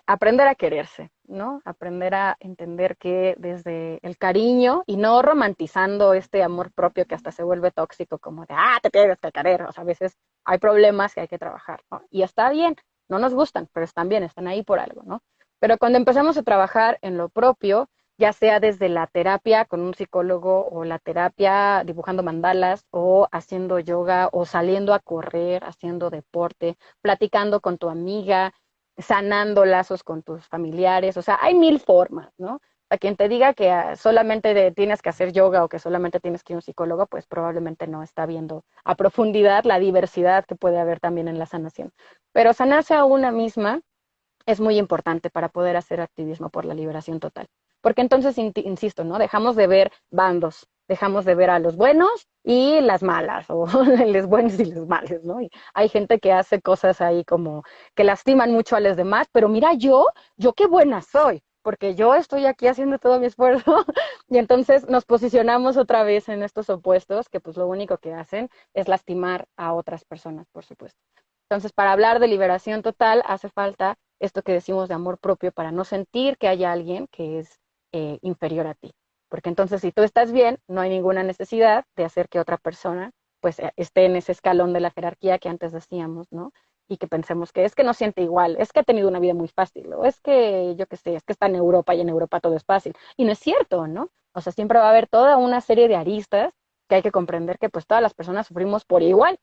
aprender a quererse, ¿no? Aprender a entender que desde el cariño y no romantizando este amor propio que hasta se vuelve tóxico, como de, te tienes que querer. O sea, a veces hay problemas que hay que trabajar, ¿no? Y está bien, no nos gustan, pero están bien, están ahí por algo, ¿no? Pero cuando empezamos a trabajar en lo propio, ya sea desde la terapia con un psicólogo o la terapia dibujando mandalas o haciendo yoga o saliendo a correr, haciendo deporte, platicando con tu amiga, sanando lazos con tus familiares, o sea, hay mil formas, ¿no? A quien te diga que solamente tienes que hacer yoga o que solamente tienes que ir a un psicólogo, pues probablemente no está viendo a profundidad la diversidad que puede haber también en la sanación. Pero sanarse a una misma es muy importante para poder hacer activismo por la liberación total. Porque entonces, insisto, ¿no? Dejamos de ver bandos, dejamos de ver a los buenos y las malas, o los buenos y los malos, ¿no? Y hay gente que hace cosas ahí como que lastiman mucho a los demás, pero mira, yo qué buena soy, porque yo estoy aquí haciendo todo mi esfuerzo y entonces nos posicionamos otra vez en estos opuestos que pues lo único que hacen es lastimar a otras personas, por supuesto. Entonces, para hablar de liberación total hace falta esto que decimos de amor propio para no sentir que haya alguien que es inferior a ti. Porque entonces si tú estás bien, no hay ninguna necesidad de hacer que otra persona pues esté en ese escalón de la jerarquía que antes decíamos, ¿no? Y que pensemos que es que no siente igual, es que ha tenido una vida muy fácil, o es que, yo qué sé, es que está en Europa y en Europa todo es fácil. Y no es cierto, ¿no? O sea, siempre va a haber toda una serie de aristas que hay que comprender que pues todas las personas sufrimos por igual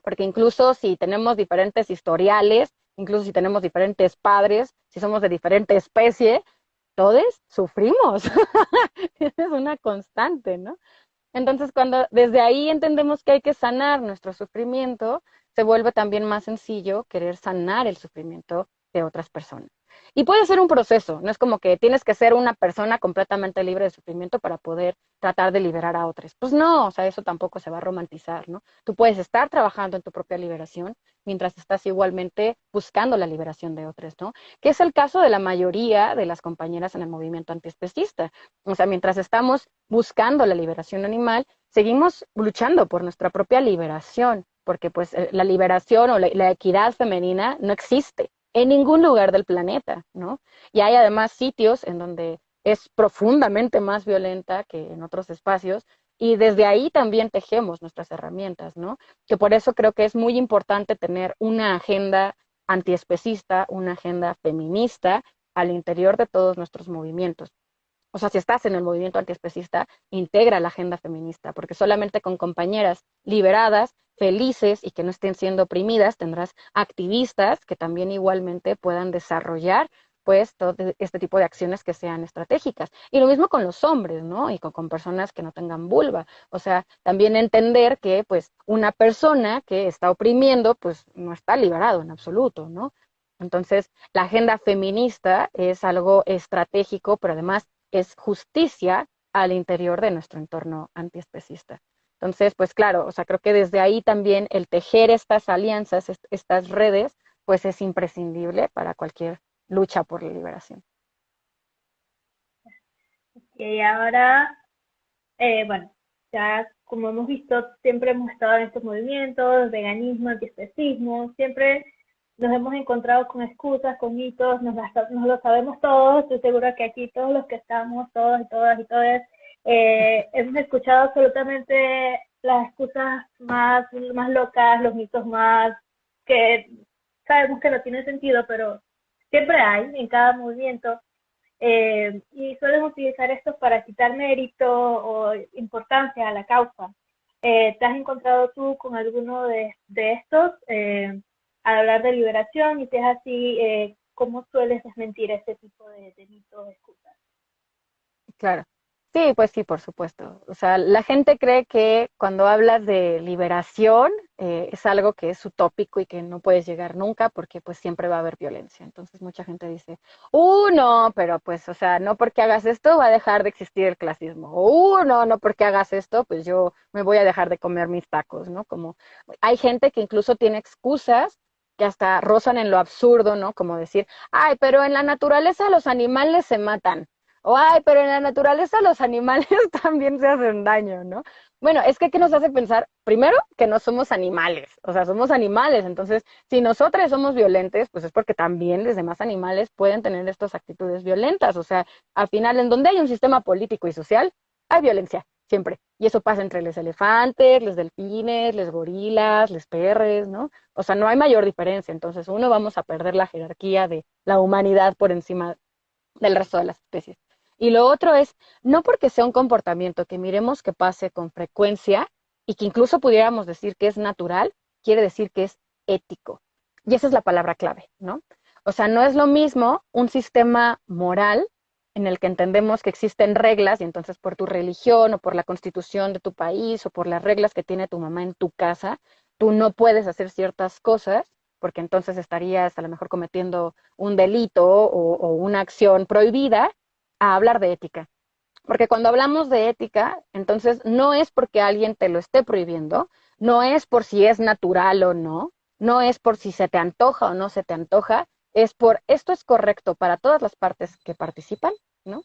porque incluso si tenemos diferentes historiales, incluso si tenemos diferentes padres, si somos de diferente especie, todos sufrimos. Es una constante, ¿no? Entonces, cuando desde ahí entendemos que hay que sanar nuestro sufrimiento, se vuelve también más sencillo querer sanar el sufrimiento de otras personas. Y puede ser un proceso, no es como que tienes que ser una persona completamente libre de sufrimiento para poder tratar de liberar a otros. Pues no, o sea, eso tampoco se va a romantizar, ¿no? Tú puedes estar trabajando en tu propia liberación mientras estás igualmente buscando la liberación de otros, ¿no? Que es el caso de la mayoría de las compañeras en el movimiento antiespecista. O sea, mientras estamos buscando la liberación animal, seguimos luchando por nuestra propia liberación, porque pues la liberación o la equidad femenina no existe en ningún lugar del planeta, ¿no? Y hay además sitios en donde es profundamente más violenta que en otros espacios y desde ahí también tejemos nuestras herramientas, ¿no? Que por eso creo que es muy importante tener una agenda antiespecista, una agenda feminista al interior de todos nuestros movimientos. O sea, si estás en el movimiento antiespecista, integra la agenda feminista, porque solamente con compañeras liberadas, felices y que no estén siendo oprimidas, tendrás activistas que también igualmente puedan desarrollar pues todo este tipo de acciones que sean estratégicas. Y lo mismo con los hombres, ¿no? Y con personas que no tengan vulva. O sea, también entender que pues una persona que está oprimiendo pues no está liberado en absoluto, ¿no? Entonces, la agenda feminista es algo estratégico, pero además es justicia al interior de nuestro entorno antiespecista. Entonces, pues claro, o sea, creo que desde ahí también el tejer estas alianzas, estas redes, pues es imprescindible para cualquier lucha por la liberación. Y ahora, bueno, ya como hemos visto, siempre hemos estado en estos movimientos, veganismo, antiespecismo, siempre nos hemos encontrado con excusas, con mitos, nos lo sabemos todos, estoy segura que aquí todos los que estamos, todos y todas y todas, hemos escuchado absolutamente las excusas más locas, los mitos más que sabemos que no tienen sentido, pero siempre hay en cada movimiento. Y suelen utilizar estos para quitar mérito o importancia a la causa. ¿Te has encontrado tú con alguno de estos al hablar de liberación? Y si es así, ¿cómo sueles desmentir este tipo de mitos, excusas? Claro. Sí, pues sí, por supuesto. O sea, la gente cree que cuando hablas de liberación es algo que es utópico y que no puedes llegar nunca porque pues siempre va a haber violencia. Entonces mucha gente dice, no, pero pues, o sea, no porque hagas esto va a dejar de existir el clasismo. O, no, no porque hagas esto, pues yo me voy a dejar de comer mis tacos, ¿no? Como hay gente que incluso tiene excusas que hasta rozan en lo absurdo, ¿no? Como decir, ay, pero en la naturaleza los animales se matan. O, ay, pero en la naturaleza los animales también se hacen daño, ¿no? Bueno, es que ¿qué nos hace pensar? Primero, que no somos animales, o sea, somos animales, entonces, si nosotros somos violentes, pues es porque también los demás animales pueden tener estas actitudes violentas, o sea, al final, en donde hay un sistema político y social, hay violencia, siempre. Y eso pasa entre los elefantes, los delfines, los gorilas, los perros, ¿no? O sea, no hay mayor diferencia, entonces uno vamos a perder la jerarquía de la humanidad por encima del resto de las especies. Y lo otro es, no porque sea un comportamiento que miremos que pase con frecuencia y que incluso pudiéramos decir que es natural, quiere decir que es ético. Y esa es la palabra clave, ¿no? O sea, no es lo mismo un sistema moral en el que entendemos que existen reglas y entonces por tu religión o por la constitución de tu país o por las reglas que tiene tu mamá en tu casa, tú no puedes hacer ciertas cosas porque entonces estarías a lo mejor cometiendo un delito o una acción prohibida, a hablar de ética. Porque cuando hablamos de ética, entonces no es porque alguien te lo esté prohibiendo, no es por si es natural o no, no es por si se te antoja o no se te antoja, es por esto es correcto para todas las partes que participan, ¿no?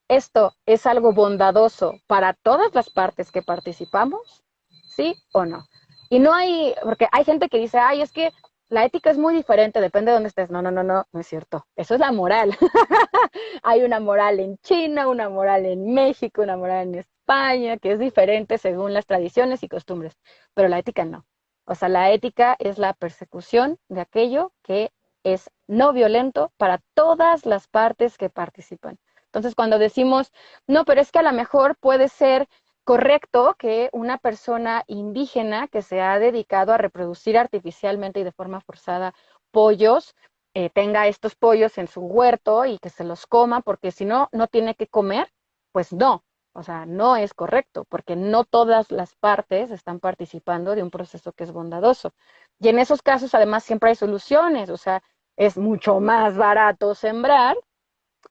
Esto es algo bondadoso para todas las partes que participamos, ¿sí o no? Y no hay, porque hay gente que dice, ay, es que la ética es muy diferente, depende de dónde estés. No, no, no, no, no es cierto. Eso es la moral. Hay una moral en China, una moral en México, una moral en España, que es diferente según las tradiciones y costumbres, pero la ética no. O sea, la ética es la persecución de aquello que es no violento para todas las partes que participan. Entonces, cuando decimos, no, pero es que a lo mejor puede ser correcto que una persona indígena que se ha dedicado a reproducir artificialmente y de forma forzada pollos, tenga estos pollos en su huerto y que se los coma, porque si no, no tiene que comer, pues no. O sea, no es correcto, porque no todas las partes están participando de un proceso que es bondadoso. Y en esos casos, además, siempre hay soluciones. O sea, es mucho más barato sembrar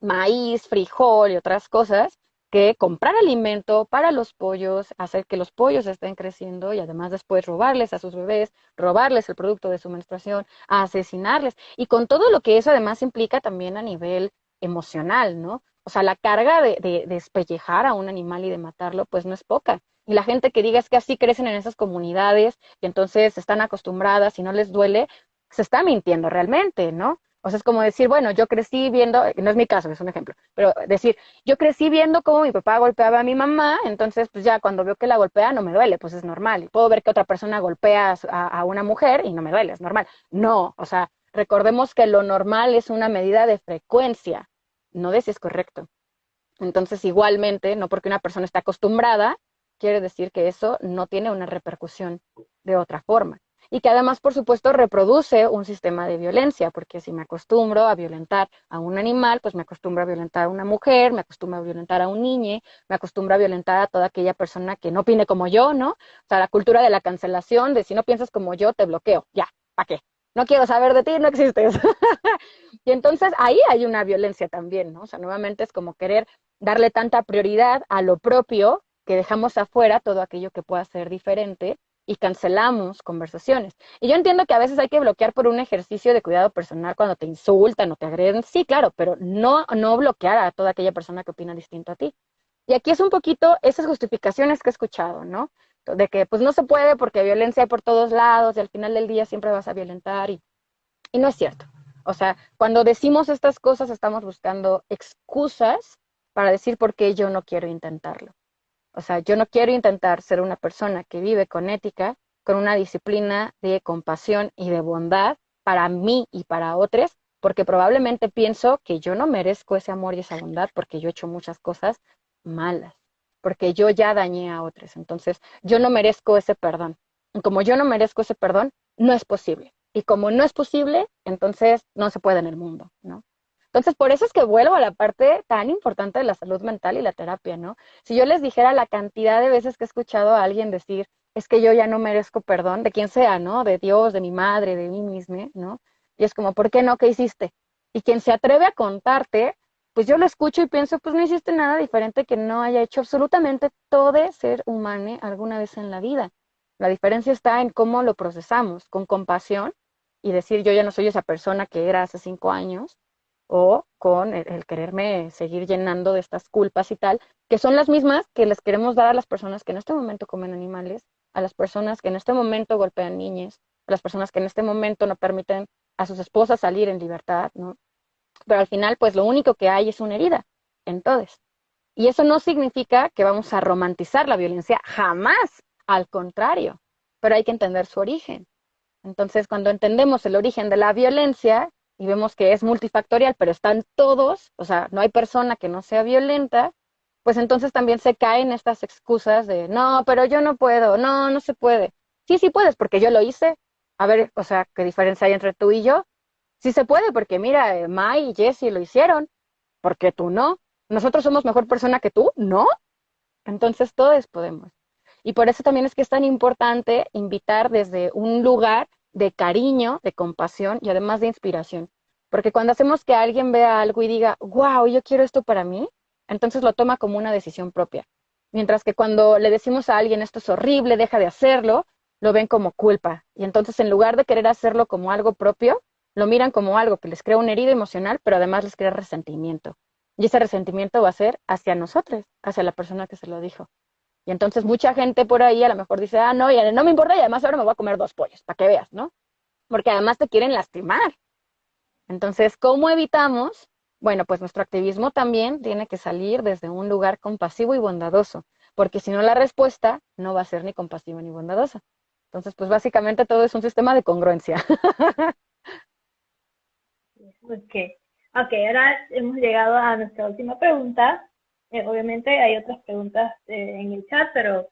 maíz, frijol y otras cosas, que comprar alimento para los pollos, hacer que los pollos estén creciendo y además después robarles a sus bebés, robarles el producto de su menstruación, asesinarles. Y con todo lo que eso además implica también a nivel emocional, ¿no? O sea, la carga de despellejar a un animal y de matarlo, pues no es poca. Y la gente que diga es que así crecen en esas comunidades y entonces están acostumbradas y no les duele, se está mintiendo realmente, ¿no? O sea, es como decir, bueno, yo crecí viendo, no es mi caso, es un ejemplo, pero decir, yo crecí viendo cómo mi papá golpeaba a mi mamá, entonces pues ya cuando veo que la golpea no me duele, pues es normal. Y puedo ver que otra persona golpea a una mujer y no me duele, es normal. No, o sea, recordemos que lo normal es una medida de frecuencia, no de si es correcto. Entonces, igualmente, no porque una persona esté acostumbrada, quiere decir que eso no tiene una repercusión de otra forma. y que además, por supuesto, reproduce un sistema de violencia, porque si me acostumbro a violentar a un animal, pues me acostumbro a violentar a una mujer, me acostumbro a violentar a un niño, me acostumbro a violentar a toda aquella persona que no opine como yo, ¿no? O sea, la cultura de la cancelación, de si no piensas como yo, te bloqueo, ya, ¿para qué? No quiero saber de ti, no existes. Y entonces ahí hay una violencia también, ¿no? O sea, nuevamente es como querer darle tanta prioridad a lo propio que dejamos afuera todo aquello que pueda ser diferente y cancelamos conversaciones. Y yo entiendo que a veces hay que bloquear por un ejercicio de cuidado personal cuando te insultan o te agreden, sí, claro, pero no bloquear a toda aquella persona que opina distinto a ti. Y aquí es un poquito esas justificaciones que he escuchado, ¿no? De que pues no se puede porque violencia hay por todos lados y al final del día siempre vas a violentar y no es cierto. O sea, cuando decimos estas cosas estamos buscando excusas para decir por qué yo no quiero intentarlo. O sea, yo no quiero intentar ser una persona que vive con ética, con una disciplina de compasión y de bondad para mí y para otros, porque probablemente pienso que yo no merezco ese amor y esa bondad porque yo he hecho muchas cosas malas, porque yo ya dañé a otros. Entonces, yo no merezco ese perdón. Y como yo no merezco ese perdón, no es posible. Y como no es posible, entonces no se puede en el mundo, ¿no? Entonces, por eso es que vuelvo a la parte tan importante de la salud mental y la terapia, ¿no? Si yo les dijera la cantidad de veces que he escuchado a alguien decir, es que yo ya no merezco perdón, de quien sea, ¿no? De Dios, de mi madre, de mí misma, ¿no? Y es como, ¿por qué no? ¿Qué hiciste? Y quien se atreve a contarte, pues yo lo escucho y pienso, pues no hiciste nada diferente que no haya hecho absolutamente todo ser humano alguna vez en la vida. La diferencia está en cómo lo procesamos, con compasión y decir, yo ya no soy esa persona que era hace 5 años, o con el quererme seguir llenando de estas culpas y tal, que son las mismas que les queremos dar a las personas que en este momento comen animales, a las personas que en este momento golpean niñas, a las personas que en este momento no permiten a sus esposas salir en libertad, ¿no? Pero al final, pues lo único que hay es una herida en todos. Y eso no significa que vamos a romantizar la violencia, jamás, al contrario, pero hay que entender su origen. Entonces, cuando entendemos el origen de la violencia y vemos que es multifactorial, pero están todos, o sea, no hay persona que no sea violenta, pues entonces también se caen estas excusas de, no, pero yo no puedo, no, no se puede. Sí, sí puedes, porque yo lo hice. A ver, o sea, ¿qué diferencia hay entre tú y yo? Sí se puede, porque mira, Mai y Jessie lo hicieron, porque tú no. Nosotros somos mejor persona que tú, ¿no? Entonces todos podemos. Y por eso también es que es tan importante invitar desde un lugar de cariño, de compasión y además de inspiración. Porque cuando hacemos que alguien vea algo y diga, wow, yo quiero esto para mí, entonces lo toma como una decisión propia. Mientras que cuando le decimos a alguien esto es horrible, deja de hacerlo, lo ven como culpa. Y entonces en lugar de querer hacerlo como algo propio, lo miran como algo que les crea una herida emocional, pero además les crea resentimiento. Y ese resentimiento va a ser hacia nosotros, hacia la persona que se lo dijo. Y entonces mucha gente por ahí a lo mejor dice, ah, no, ya no me importa y además ahora me voy a comer 2 pollos, para que veas, ¿no? Porque además te quieren lastimar. Entonces, ¿cómo evitamos? Bueno, pues nuestro activismo también tiene que salir desde un lugar compasivo y bondadoso, porque si no la respuesta no va a ser ni compasiva ni bondadosa. Entonces, pues básicamente todo es un sistema de congruencia. Ok, ok, ahora hemos llegado a nuestra última pregunta. Obviamente hay otras preguntas en el chat, pero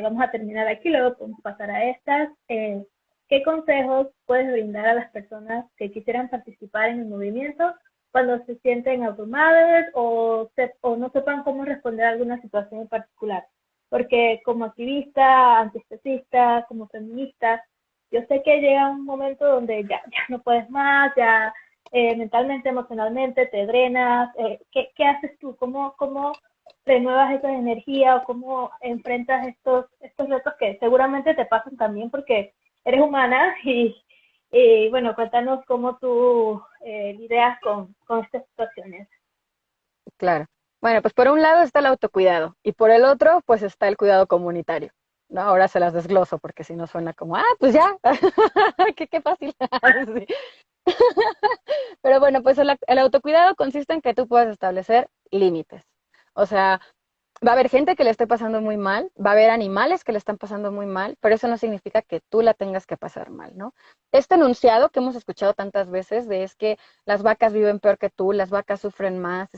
vamos a terminar aquí, luego podemos pasar a estas. ¿Qué consejos puedes brindar a las personas que quisieran participar en el movimiento cuando se sienten abrumadas o no sepan cómo responder a alguna situación en particular? Porque como activista, antiespecista, como feminista, yo sé que llega un momento donde ya no puedes más, ya mentalmente, emocionalmente, te drenas. ¿Qué haces tú? ¿Cómo renuevas esa energía o cómo enfrentas estos retos que seguramente te pasan también porque eres humana? Y bueno, cuéntanos cómo tú lidias con estas situaciones. Claro. Bueno, pues por un lado está el autocuidado y por el otro, pues está el cuidado comunitario. ¿No? Ahora se las desgloso porque si no suena como, ah, pues ya, qué fácil. Sí. Pero bueno, pues el autocuidado consiste en que tú puedas establecer límites. O sea, va a haber gente que le esté pasando muy mal, va a haber animales que le están pasando muy mal, pero eso no significa que tú la tengas que pasar mal, ¿no? Este enunciado que hemos escuchado tantas veces de es que las vacas viven peor que tú, las vacas sufren más,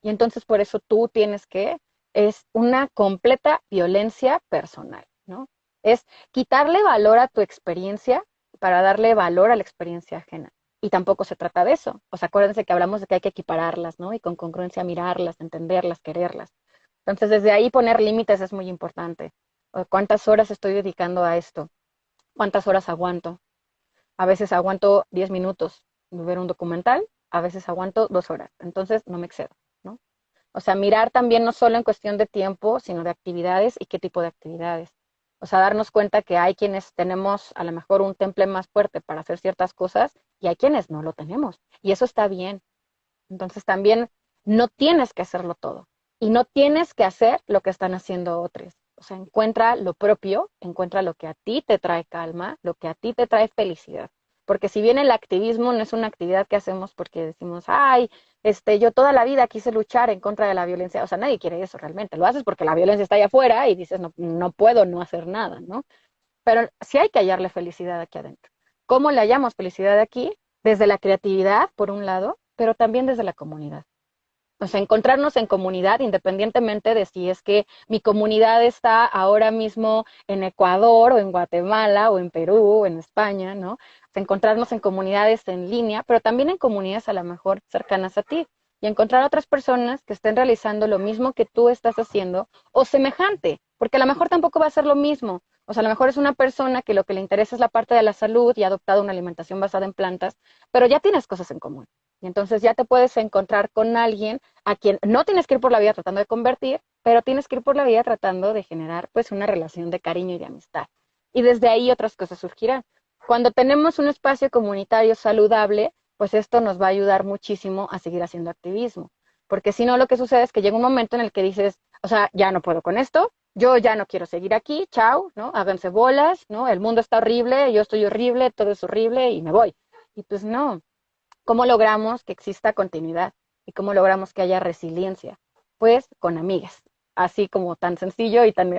y entonces por eso tú tienes que, es una completa violencia personal, ¿no? Es quitarle valor a tu experiencia para darle valor a la experiencia ajena. Y tampoco se trata de eso. O sea, acuérdense que hablamos de que hay que equipararlas, ¿no? Y con congruencia mirarlas, entenderlas, quererlas. Entonces, desde ahí poner límites es muy importante. ¿Cuántas horas estoy dedicando a esto? ¿Cuántas horas aguanto? A veces aguanto 10 minutos de ver un documental, a veces aguanto 2 horas. Entonces, no me excedo, ¿no? O sea, mirar también no solo en cuestión de tiempo, sino de actividades y qué tipo de actividades. O sea, darnos cuenta que hay quienes tenemos a lo mejor un temple más fuerte para hacer ciertas cosas y hay quienes no lo tenemos. Y eso está bien. Entonces también no tienes que hacerlo todo y no tienes que hacer lo que están haciendo otros. O sea, encuentra lo propio, encuentra lo que a ti te trae calma, lo que a ti te trae felicidad. Porque si bien el activismo no es una actividad que hacemos porque decimos, ay, yo toda la vida quise luchar en contra de la violencia. O sea, nadie quiere eso realmente. Lo haces porque la violencia está allá afuera y dices, no, no puedo no hacer nada, ¿no? Pero sí hay que hallarle felicidad aquí adentro. ¿Cómo le hallamos felicidad aquí? Desde la creatividad, por un lado, pero también desde la comunidad. O sea, encontrarnos en comunidad, independientemente de si es que mi comunidad está ahora mismo en Ecuador o en Guatemala o en Perú o en España, ¿no? O sea, encontrarnos en comunidades en línea, pero también en comunidades a lo mejor cercanas a ti y encontrar otras personas que estén realizando lo mismo que tú estás haciendo o semejante, porque a lo mejor tampoco va a ser lo mismo. O sea, a lo mejor es una persona que lo que le interesa es la parte de la salud y ha adoptado una alimentación basada en plantas, pero ya tienes cosas en común. Y entonces ya te puedes encontrar con alguien a quien no tienes que ir por la vida tratando de convertir, pero tienes que ir por la vida tratando de generar pues una relación de cariño y de amistad. Y desde ahí otras cosas surgirán. Cuando tenemos un espacio comunitario saludable, pues esto nos va a ayudar muchísimo a seguir haciendo activismo. Porque si no, lo que sucede es que llega un momento en el que dices, o sea, ya no puedo con esto, yo ya no quiero seguir aquí, chao, ¿no? Háganse bolas, ¿no? El mundo está horrible, yo estoy horrible, todo es horrible y me voy. Y pues no, ¿cómo logramos que exista continuidad? ¿Y cómo logramos que haya resiliencia? Pues con amigas, así como tan sencillo y tan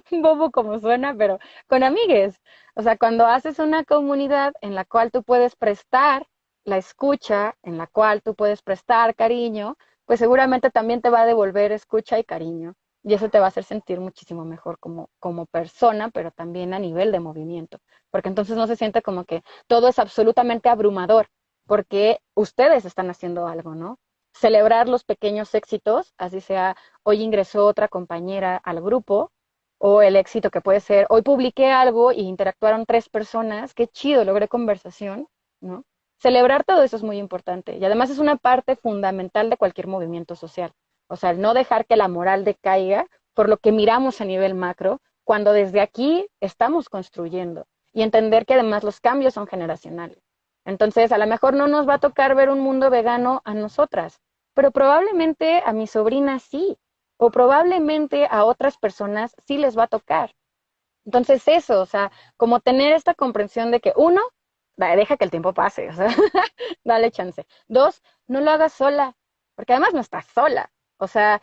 bobo como suena, pero con amigues. O sea, cuando haces una comunidad en la cual tú puedes prestar la escucha, en la cual tú puedes prestar cariño, pues seguramente también te va a devolver escucha y cariño. Y eso te va a hacer sentir muchísimo mejor como persona, pero también a nivel de movimiento. Porque entonces no se siente como que todo es absolutamente abrumador, porque ustedes están haciendo algo, ¿no? Celebrar los pequeños éxitos, así sea, hoy ingresó otra compañera al grupo, o el éxito que puede ser, hoy publiqué algo y interactuaron 3 personas, qué chido, logré conversación, ¿no? Celebrar todo eso es muy importante y además es una parte fundamental de cualquier movimiento social. O sea, el no dejar que la moral decaiga por lo que miramos a nivel macro, cuando desde aquí estamos construyendo y entender que además los cambios son generacionales. Entonces, a lo mejor no nos va a tocar ver un mundo vegano a nosotras, pero probablemente a mi sobrina sí, o probablemente a otras personas sí les va a tocar. Entonces eso, o sea, como tener esta comprensión de que uno, deja que el tiempo pase, o sea, dale chance. Dos, no lo hagas sola, porque además no estás sola. O sea,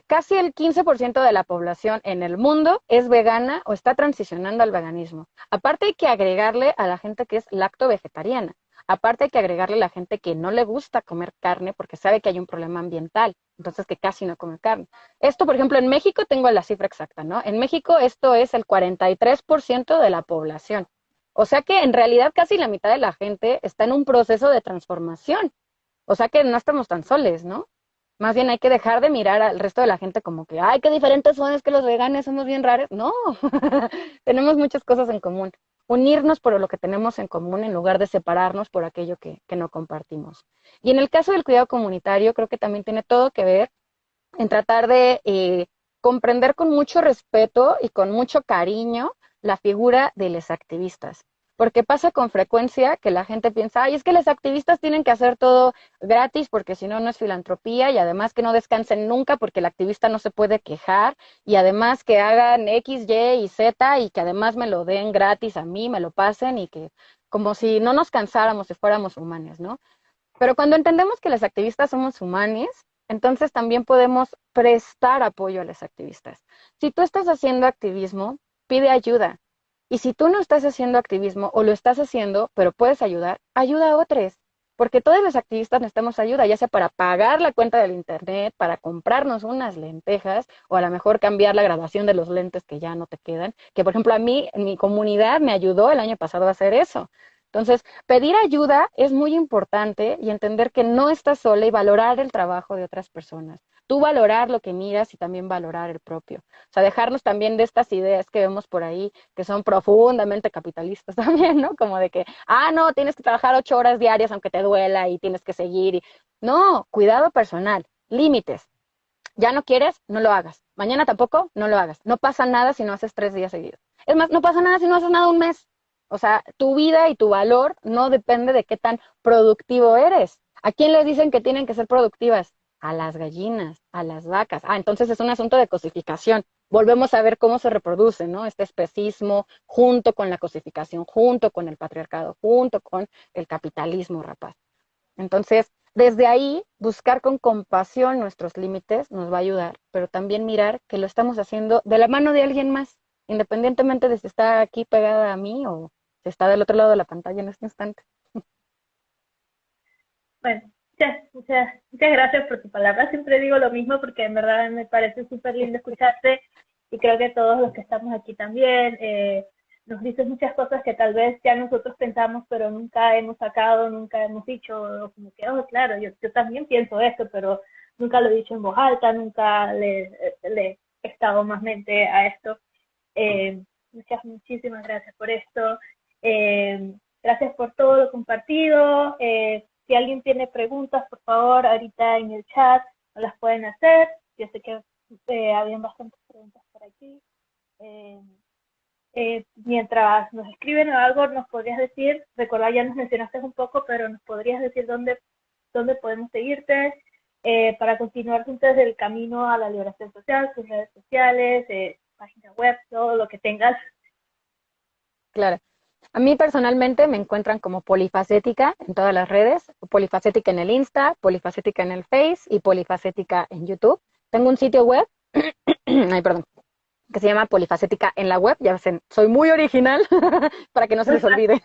casi el 15% de la población en el mundo es vegana o está transicionando al veganismo. Aparte hay que agregarle a la gente que es lacto vegetariana. Aparte hay que agregarle a la gente que no le gusta comer carne porque sabe que hay un problema ambiental, entonces que casi no come carne. Esto, por ejemplo, en México tengo la cifra exacta, ¿no? En México esto es el 43% de la población. O sea que en realidad casi la mitad de la gente está en un proceso de transformación. O sea que no estamos tan soles, ¿no? Más bien hay que dejar de mirar al resto de la gente como que, ay, qué diferentes son, es que los veganos somos bien raros. No, tenemos muchas cosas en común. Unirnos por lo que tenemos en común en lugar de separarnos por aquello que no compartimos. Y en el caso del cuidado comunitario, creo que también tiene todo que ver en tratar de comprender con mucho respeto y con mucho cariño la figura de los activistas. Porque pasa con frecuencia que la gente piensa, ay, es que los activistas tienen que hacer todo gratis porque si no, no es filantropía y además que no descansen nunca porque el activista no se puede quejar y además que hagan X, Y y Z y que además me lo den gratis a mí, me lo pasen y que como si no nos cansáramos si fuéramos humanos, ¿no? Pero cuando entendemos que los activistas somos humanos, entonces también podemos prestar apoyo a los activistas. Si tú estás haciendo activismo, pide ayuda. Y si tú no estás haciendo activismo o lo estás haciendo, pero puedes ayudar, ayuda a otros. porque todos los activistas necesitamos ayuda, ya sea para pagar la cuenta del internet, para comprarnos unas lentejas, o a lo mejor cambiar la graduación de los lentes que ya no te quedan, que por ejemplo a mí, en mi comunidad me ayudó el año pasado a hacer eso. Entonces, pedir ayuda es muy importante y entender que no estás sola y valorar el trabajo de otras personas. Tú valorar lo que miras y también valorar el propio. O sea, dejarnos también de estas ideas que vemos por ahí, que son profundamente capitalistas también, ¿no? Como de que, no, tienes que trabajar 8 horas diarias aunque te duela y tienes que seguir. No, cuidado personal, límites. Ya no quieres, no lo hagas. Mañana tampoco, no lo hagas. No pasa nada si no haces 3 días seguidos. Es más, no pasa nada si no haces nada un mes. O sea, tu vida y tu valor no depende de qué tan productivo eres. ¿A quién les dicen que tienen que ser productivas? A las gallinas, a las vacas. Entonces es un asunto de cosificación. Volvemos a ver cómo se reproduce, ¿no? Este especismo junto con la cosificación, junto con el patriarcado, junto con el capitalismo, rapaz. Entonces, desde ahí, buscar con compasión nuestros límites nos va a ayudar, pero también mirar que lo estamos haciendo de la mano de alguien más, independientemente de si está aquí pegada a mí o si está del otro lado de la pantalla en este instante. Bueno, muchas gracias por tu palabra. Siempre digo lo mismo porque en verdad me parece súper lindo escucharte y creo que todos los que estamos aquí también nos dices muchas cosas que tal vez ya nosotros pensamos pero nunca hemos sacado, nunca hemos dicho, o como que, claro, yo también pienso esto, pero nunca lo he dicho en voz alta, nunca le he estado más mente a esto. Muchísimas gracias por esto. Gracias por todo lo compartido. Si alguien tiene preguntas, por favor, ahorita en el chat no las pueden hacer. Yo sé que habían bastantes preguntas por aquí. Mientras nos escriben o algo, nos podrías decir, recordar, ya nos mencionaste un poco, pero nos podrías decir dónde podemos seguirte para continuar juntos el camino a la liberación social, sus redes sociales, página web, todo lo que tengas. Claro. A mí personalmente me encuentran como polifacética en todas las redes, polifacética en el Insta, polifacética en el Face y polifacética en YouTube. Tengo un sitio web, ay, perdón, que se llama Polifacética en la web, ya ven, soy muy original para que no se les olvide.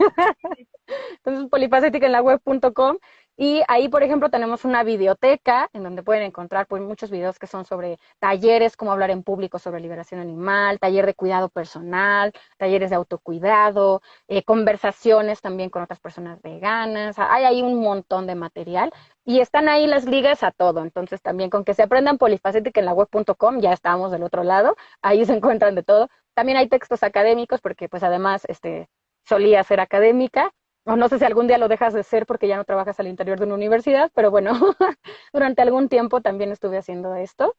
Entonces, polifacética en la web.com y ahí, por ejemplo, tenemos una videoteca en donde pueden encontrar pues, muchos videos que son sobre talleres, cómo hablar en público sobre liberación animal, taller de cuidado personal, talleres de autocuidado, conversaciones también con otras personas veganas. Hay ahí un montón de material y están ahí las ligas a todo. Entonces, también con que se aprendan polifacética en la web.com, ya estamos del otro lado. Ahí se encuentran de todo. También hay textos académicos porque pues además solía ser académica. O no sé si algún día lo dejas de ser porque ya no trabajas al interior de una universidad, pero bueno, durante algún tiempo también estuve haciendo esto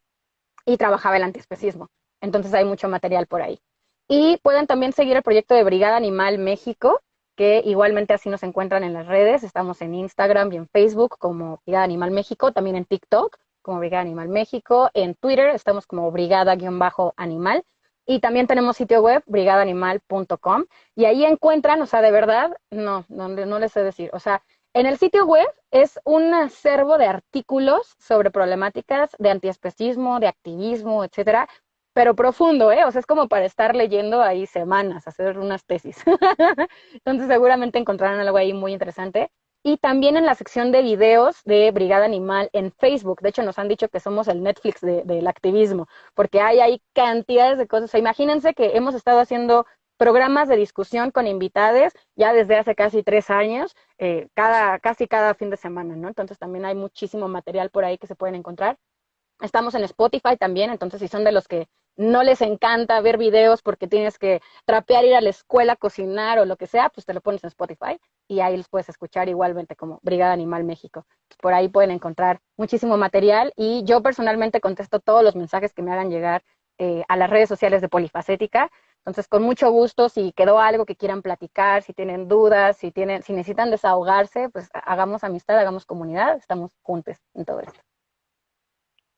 y trabajaba el antiespecismo. Entonces hay mucho material por ahí. Y pueden también seguir el proyecto de Brigada Animal México, que igualmente así nos encuentran en las redes. Estamos en Instagram y en Facebook como Brigada Animal México, también en TikTok como Brigada Animal México, en Twitter estamos como Brigada-Animal. Y también tenemos sitio web, brigadaanimal.com, y ahí encuentran, o sea, de verdad, no les sé decir, o sea, en el sitio web es un acervo de artículos sobre problemáticas de antiespecismo, de activismo, etcétera, pero profundo, ¿eh? O sea, es como para estar leyendo ahí semanas, hacer unas tesis. Entonces seguramente encontrarán algo ahí muy interesante. Y también en la sección de videos de Brigada Animal en Facebook. De hecho, nos han dicho que somos el Netflix del activismo, porque hay ahí cantidades de cosas. O sea, imagínense que hemos estado haciendo programas de discusión con invitades ya desde hace casi 3 años, casi cada fin de semana, ¿no? Entonces también hay muchísimo material por ahí que se pueden encontrar. Estamos en Spotify también, entonces si son de los que no les encanta ver videos porque tienes que trapear, ir a la escuela, cocinar o lo que sea, pues te lo pones en Spotify y ahí los puedes escuchar igualmente como Brigada Animal México. Por ahí pueden encontrar muchísimo material y yo personalmente contesto todos los mensajes que me hagan llegar a las redes sociales de Polifacética. Entonces, con mucho gusto, si quedó algo que quieran platicar, si tienen dudas, si necesitan desahogarse, pues hagamos amistad, hagamos comunidad, estamos juntos en todo esto.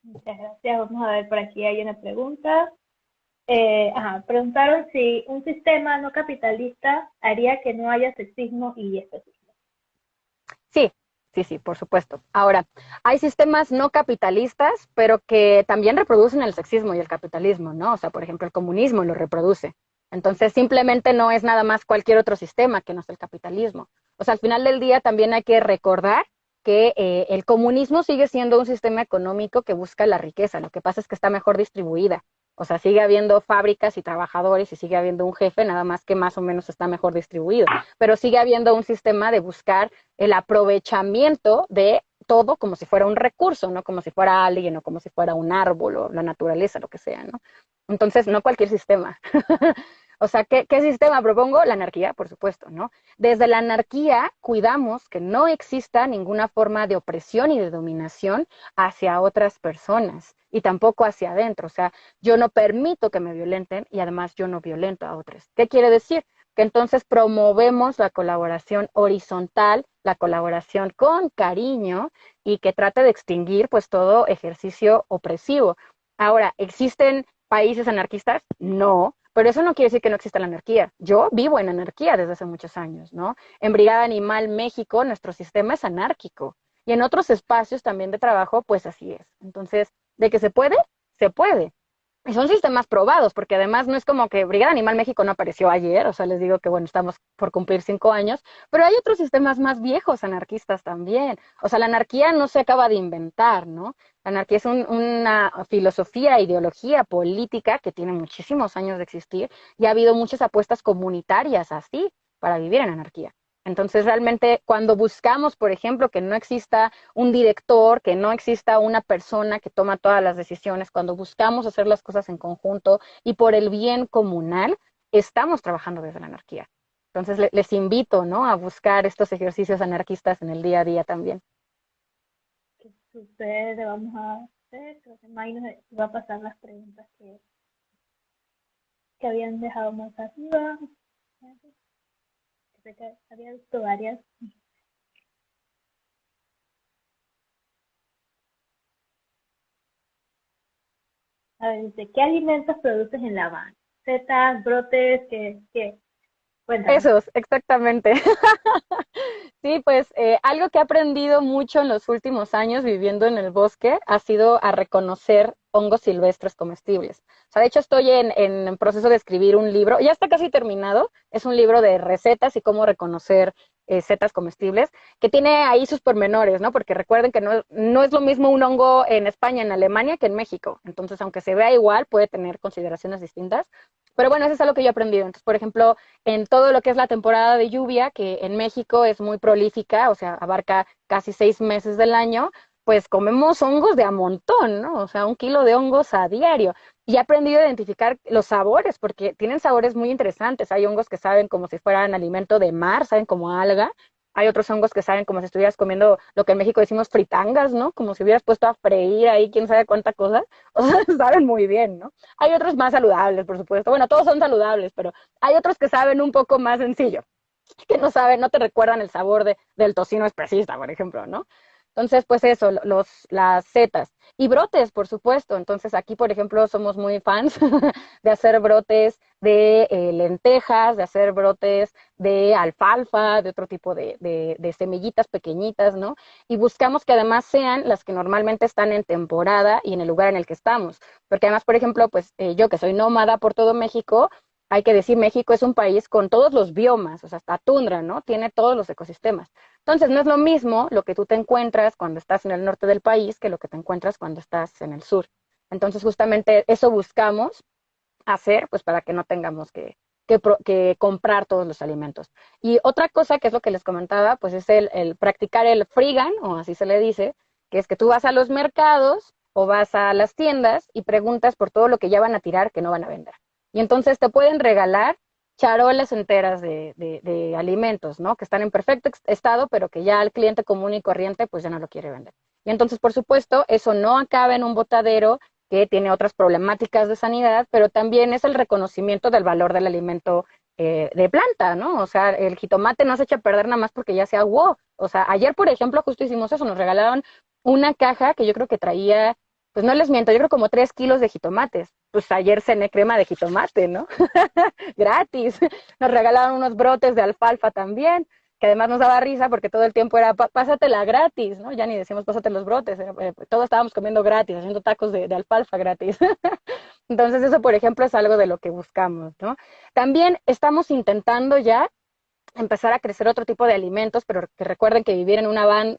Muchas gracias. Vamos a ver, por aquí hay una pregunta. Preguntaron si un sistema no capitalista haría que no haya sexismo y especismo. Sí, por supuesto. Ahora, hay sistemas no capitalistas, pero que también reproducen el sexismo y el capitalismo, ¿no? O sea, por ejemplo, el comunismo lo reproduce. Entonces, simplemente no es nada más cualquier otro sistema que no es el capitalismo. O sea, al final del día también hay que recordar que el comunismo sigue siendo un sistema económico que busca la riqueza. Lo que pasa es que está mejor distribuida. O sea, sigue habiendo fábricas y trabajadores y sigue habiendo un jefe, nada más que más o menos está mejor distribuido. Pero sigue habiendo un sistema de buscar el aprovechamiento de todo como si fuera un recurso, no como si fuera alguien o como si fuera un árbol o la naturaleza, lo que sea, ¿no? Entonces, no cualquier sistema. O sea, ¿qué sistema propongo? La anarquía, por supuesto, ¿no? Desde la anarquía cuidamos que no exista ninguna forma de opresión y de dominación hacia otras personas y tampoco hacia adentro. O sea, yo no permito que me violenten y además yo no violento a otros. ¿Qué quiere decir? Que entonces promovemos la colaboración horizontal, la colaboración con cariño y que trate de extinguir pues todo ejercicio opresivo. Ahora, ¿existen países anarquistas? No, pero eso no quiere decir que no exista la anarquía. Yo vivo en anarquía desde hace muchos años, ¿no? En Brigada Animal México, nuestro sistema es anárquico. Y en otros espacios también de trabajo, pues así es. Entonces, ¿de que se puede? Se puede. Y son sistemas probados, porque además no es como que Brigada Animal México no apareció ayer, o sea, les digo que bueno, estamos por cumplir 5 años, pero hay otros sistemas más viejos anarquistas también. O sea, la anarquía no se acaba de inventar, ¿no? La anarquía es una filosofía, ideología política que tiene muchísimos años de existir y ha habido muchas apuestas comunitarias así para vivir en anarquía. Entonces, realmente, cuando buscamos, por ejemplo, que no exista un director, que no exista una persona que toma todas las decisiones, cuando buscamos hacer las cosas en conjunto y por el bien comunal, estamos trabajando desde la anarquía. Entonces, les invito, ¿no?, a buscar estos ejercicios anarquistas en el día a día también. ¿Qué sucede? Vamos a hacer, creo que May nos va a pasar las preguntas que habían dejado más arriba. Creo que había visto varias. A ver, dice, ¿qué alimentos produces en La Habana? Setas, brotes, ¿qué? Cuéntame. Esos, exactamente. Sí, pues algo que he aprendido mucho en los últimos años viviendo en el bosque ha sido a reconocer hongos silvestres comestibles. O sea, de hecho estoy en proceso de escribir un libro, ya está casi terminado, es un libro de recetas y cómo reconocer setas comestibles, que tiene ahí sus pormenores, ¿no? Porque recuerden que no es lo mismo un hongo en España, en Alemania, que en México. Entonces, aunque se vea igual, puede tener consideraciones distintas. Pero bueno, eso es algo que yo he aprendido. Entonces, por ejemplo, en todo lo que es la temporada de lluvia, que en México es muy prolífica, o sea, abarca casi 6 meses del año, pues comemos hongos de a montón, ¿no? O sea, 1 kilo de hongos a diario. Y he aprendido a identificar los sabores, porque tienen sabores muy interesantes. Hay hongos que saben como si fueran alimento de mar, saben como alga. Hay otros hongos que saben como si estuvieras comiendo lo que en México decimos fritangas, ¿no? Como si hubieras puesto a freír ahí quién sabe cuánta cosa. O sea, saben muy bien, ¿no? Hay otros más saludables, por supuesto. Bueno, todos son saludables, pero hay otros que saben un poco más sencillo, que no saben, no te recuerdan el sabor del tocino especista, por ejemplo, ¿no? Entonces, pues eso, las setas. Y brotes, por supuesto. Entonces, aquí, por ejemplo, somos muy fans de hacer brotes de lentejas, de hacer brotes de alfalfa, de otro tipo de semillitas pequeñitas, ¿no? Y buscamos que además sean las que normalmente están en temporada y en el lugar en el que estamos. Porque además, por ejemplo, pues yo que soy nómada por todo México, hay que decir, México es un país con todos los biomas, o sea, hasta tundra, ¿no? Tiene todos los ecosistemas. Entonces, no es lo mismo lo que tú te encuentras cuando estás en el norte del país que lo que te encuentras cuando estás en el sur. Entonces, justamente eso buscamos hacer, pues para que no tengamos que comprar todos los alimentos. Y otra cosa que es lo que les comentaba, pues es el practicar el freegan, o así se le dice, que es que tú vas a los mercados o vas a las tiendas y preguntas por todo lo que ya van a tirar que no van a vender. Y entonces te pueden regalar charolas enteras de alimentos, ¿no? Que están en perfecto estado, pero que ya el cliente común y corriente pues ya no lo quiere vender. Y entonces, por supuesto, eso no acaba en un botadero que tiene otras problemáticas de sanidad, pero también es el reconocimiento del valor del alimento de planta, ¿no? O sea, el jitomate no se echa a perder nada más porque ya se aguó. O sea, ayer, por ejemplo, justo hicimos eso, nos regalaron una caja que yo creo que traía, pues no les miento, yo creo como 3 kilos de jitomates. Pues ayer cené crema de jitomate, ¿no? Gratis. Nos regalaron unos brotes de alfalfa también, que además nos daba risa porque todo el tiempo era pásatela gratis, ¿no? Ya ni decimos pásate los brotes, todos estábamos comiendo gratis, haciendo tacos de alfalfa gratis. Entonces eso, por ejemplo, es algo de lo que buscamos, ¿no? También estamos intentando ya empezar a crecer otro tipo de alimentos, pero que recuerden que vivir en una van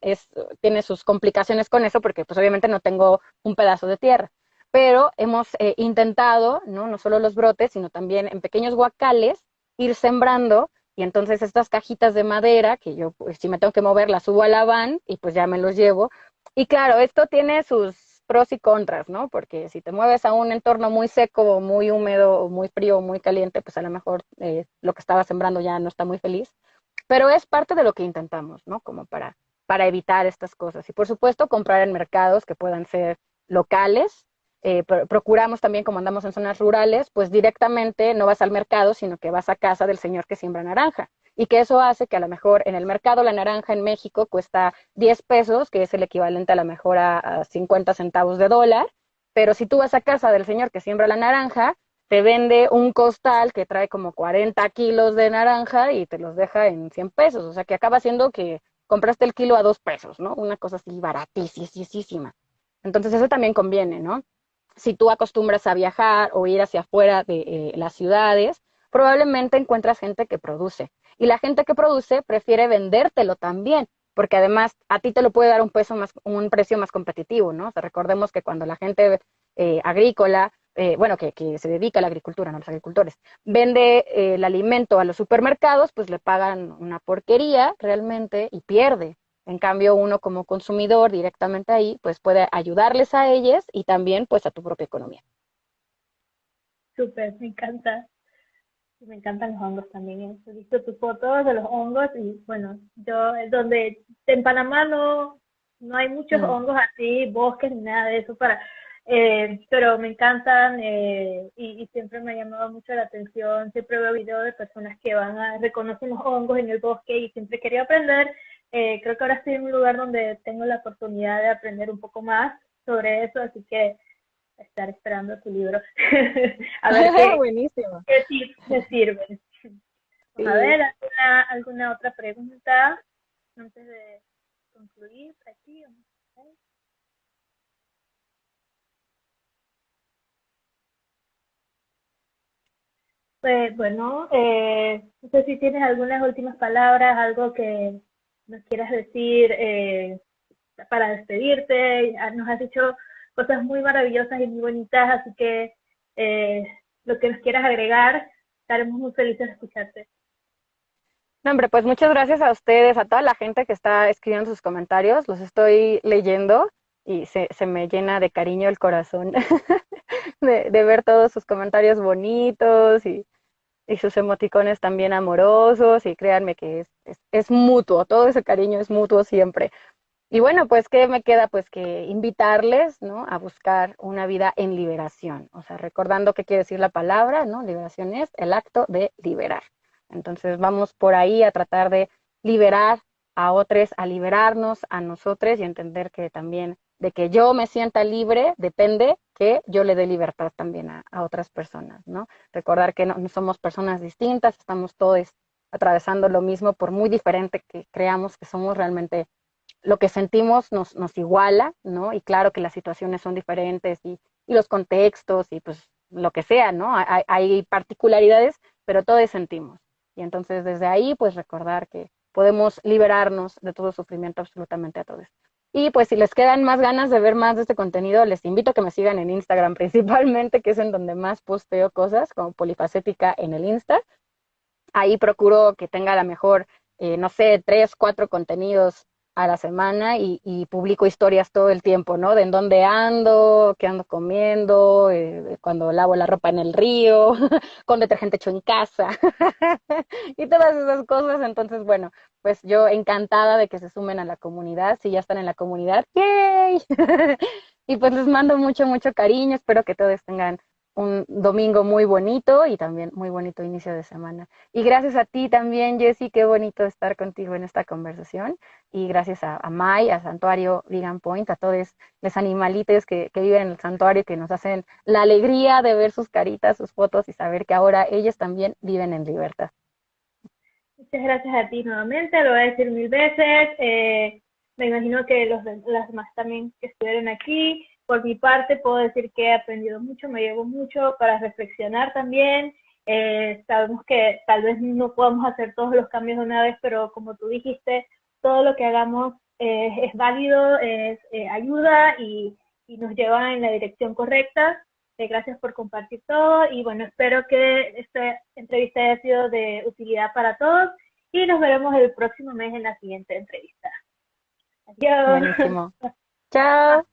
tiene sus complicaciones con eso, porque pues obviamente no tengo un pedazo de tierra. Pero hemos intentado, ¿no? No solo los brotes, sino también en pequeños guacales, ir sembrando, y entonces estas cajitas de madera, que yo pues, si me tengo que mover, las subo a la van y pues ya me los llevo. Y claro, esto tiene sus pros y contras, ¿no? Porque si te mueves a un entorno muy seco, muy húmedo, muy frío, muy caliente, pues a lo mejor lo que estaba sembrando ya no está muy feliz. Pero es parte de lo que intentamos, ¿no? Como para evitar estas cosas. Y por supuesto, comprar en mercados que puedan ser locales. Procuramos también, como andamos en zonas rurales, pues directamente no vas al mercado, sino que vas a casa del señor que siembra naranja. Y que eso hace que a lo mejor en el mercado la naranja en México cuesta 10 pesos, que es el equivalente a lo mejor a 50 centavos de dólar. Pero si tú vas a casa del señor que siembra la naranja, te vende un costal que trae como 40 kilos de naranja y te los deja en 100 pesos. O sea que acaba siendo que compraste el kilo a 2 pesos, ¿no? Una cosa así baratísima. Entonces eso también conviene, ¿no? Si tú acostumbras a viajar o ir hacia afuera de las ciudades, probablemente encuentras gente que produce. Y la gente que produce prefiere vendértelo también, porque además a ti te lo puede dar un precio más competitivo, ¿no? O sea, recordemos que cuando la gente agrícola, bueno, que se dedica a la agricultura, no los agricultores, vende el alimento a los supermercados, pues le pagan una porquería realmente y pierde. En cambio, uno como consumidor directamente ahí, pues puede ayudarles a ellos y también pues a tu propia economía. Súper, me encanta. Me encantan los hongos también. He visto tus fotos de los hongos y bueno, yo donde en Panamá no hay muchos Mm. hongos así, bosques ni nada de eso pero me encantan y siempre me ha llamado mucho la atención. Siempre veo videos de personas que reconocen los hongos en el bosque y siempre quería aprender. Creo que ahora estoy en un lugar donde tengo la oportunidad de aprender un poco más sobre eso, así que estar esperando tu libro a ver Buenísimo. qué tips me sirven. Vamos a Sí. ver, ¿alguna otra pregunta antes de concluir aquí? Pues bueno, no sé si tienes algunas últimas palabras, algo que nos quieras decir para despedirte. Nos has dicho cosas muy maravillosas y muy bonitas, así que eh, lo que nos quieras agregar, estaremos muy felices de escucharte. No, hombre, pues muchas gracias a ustedes, a toda la gente que está escribiendo sus comentarios. Los estoy leyendo y se me llena de cariño el corazón de ver todos sus comentarios bonitos y sus emoticones también amorosos. Y créanme que es mutuo, todo ese cariño es mutuo siempre. Y bueno, pues, ¿qué me queda? Pues que invitarles, ¿no? A buscar una vida en liberación. O sea, recordando qué quiere decir la palabra, ¿no? Liberación es el acto de liberar. Entonces, vamos por ahí a tratar de liberar a otros, a liberarnos a nosotros y entender que también de que yo me sienta libre depende que yo le dé libertad también a otras personas, ¿no? Recordar que no somos personas distintas, estamos todos atravesando lo mismo, por muy diferente que creamos que somos realmente lo que sentimos nos iguala, ¿no? Y claro que las situaciones son diferentes y los contextos y pues lo que sea, ¿no? Hay particularidades, pero todos sentimos. Y entonces desde ahí, pues recordar que podemos liberarnos de todo sufrimiento absolutamente a todos. Y pues si les quedan más ganas de ver más de este contenido, les invito a que me sigan en Instagram principalmente, que es en donde más posteo cosas, como Polifacética en el Insta. Ahí procuro que tenga a la mejor, no sé, 3, 4 contenidos a la semana y publico historias todo el tiempo, ¿no? De en dónde ando, qué ando comiendo, cuando lavo la ropa en el río, con detergente hecho en casa y todas esas cosas. Entonces, bueno, pues yo encantada de que se sumen a la comunidad. Si ya están en la comunidad, ¡yay! Y pues les mando mucho cariño. Espero que todos tengan un domingo muy bonito y también muy bonito inicio de semana. Y gracias a ti también, Jessy, qué bonito estar contigo en esta conversación. Y gracias a Mai, a Santuario Vegan Point, a todos los animalitos que viven en el santuario, que nos hacen la alegría de ver sus caritas, sus fotos y saber que ahora ellos también viven en libertad. Muchas gracias a ti nuevamente, lo voy a decir mil veces. Me imagino que las demás también que estuvieron aquí, por mi parte puedo decir que he aprendido mucho, me llevo mucho para reflexionar también. Sabemos que tal vez no podamos hacer todos los cambios de una vez, pero como tú dijiste, todo lo que hagamos es válido, ayuda y nos lleva en la dirección correcta. Gracias por compartir todo y bueno, espero que esta entrevista haya sido de utilidad para todos y nos veremos el próximo mes en la siguiente entrevista. Adiós. Buenísimo. Chao.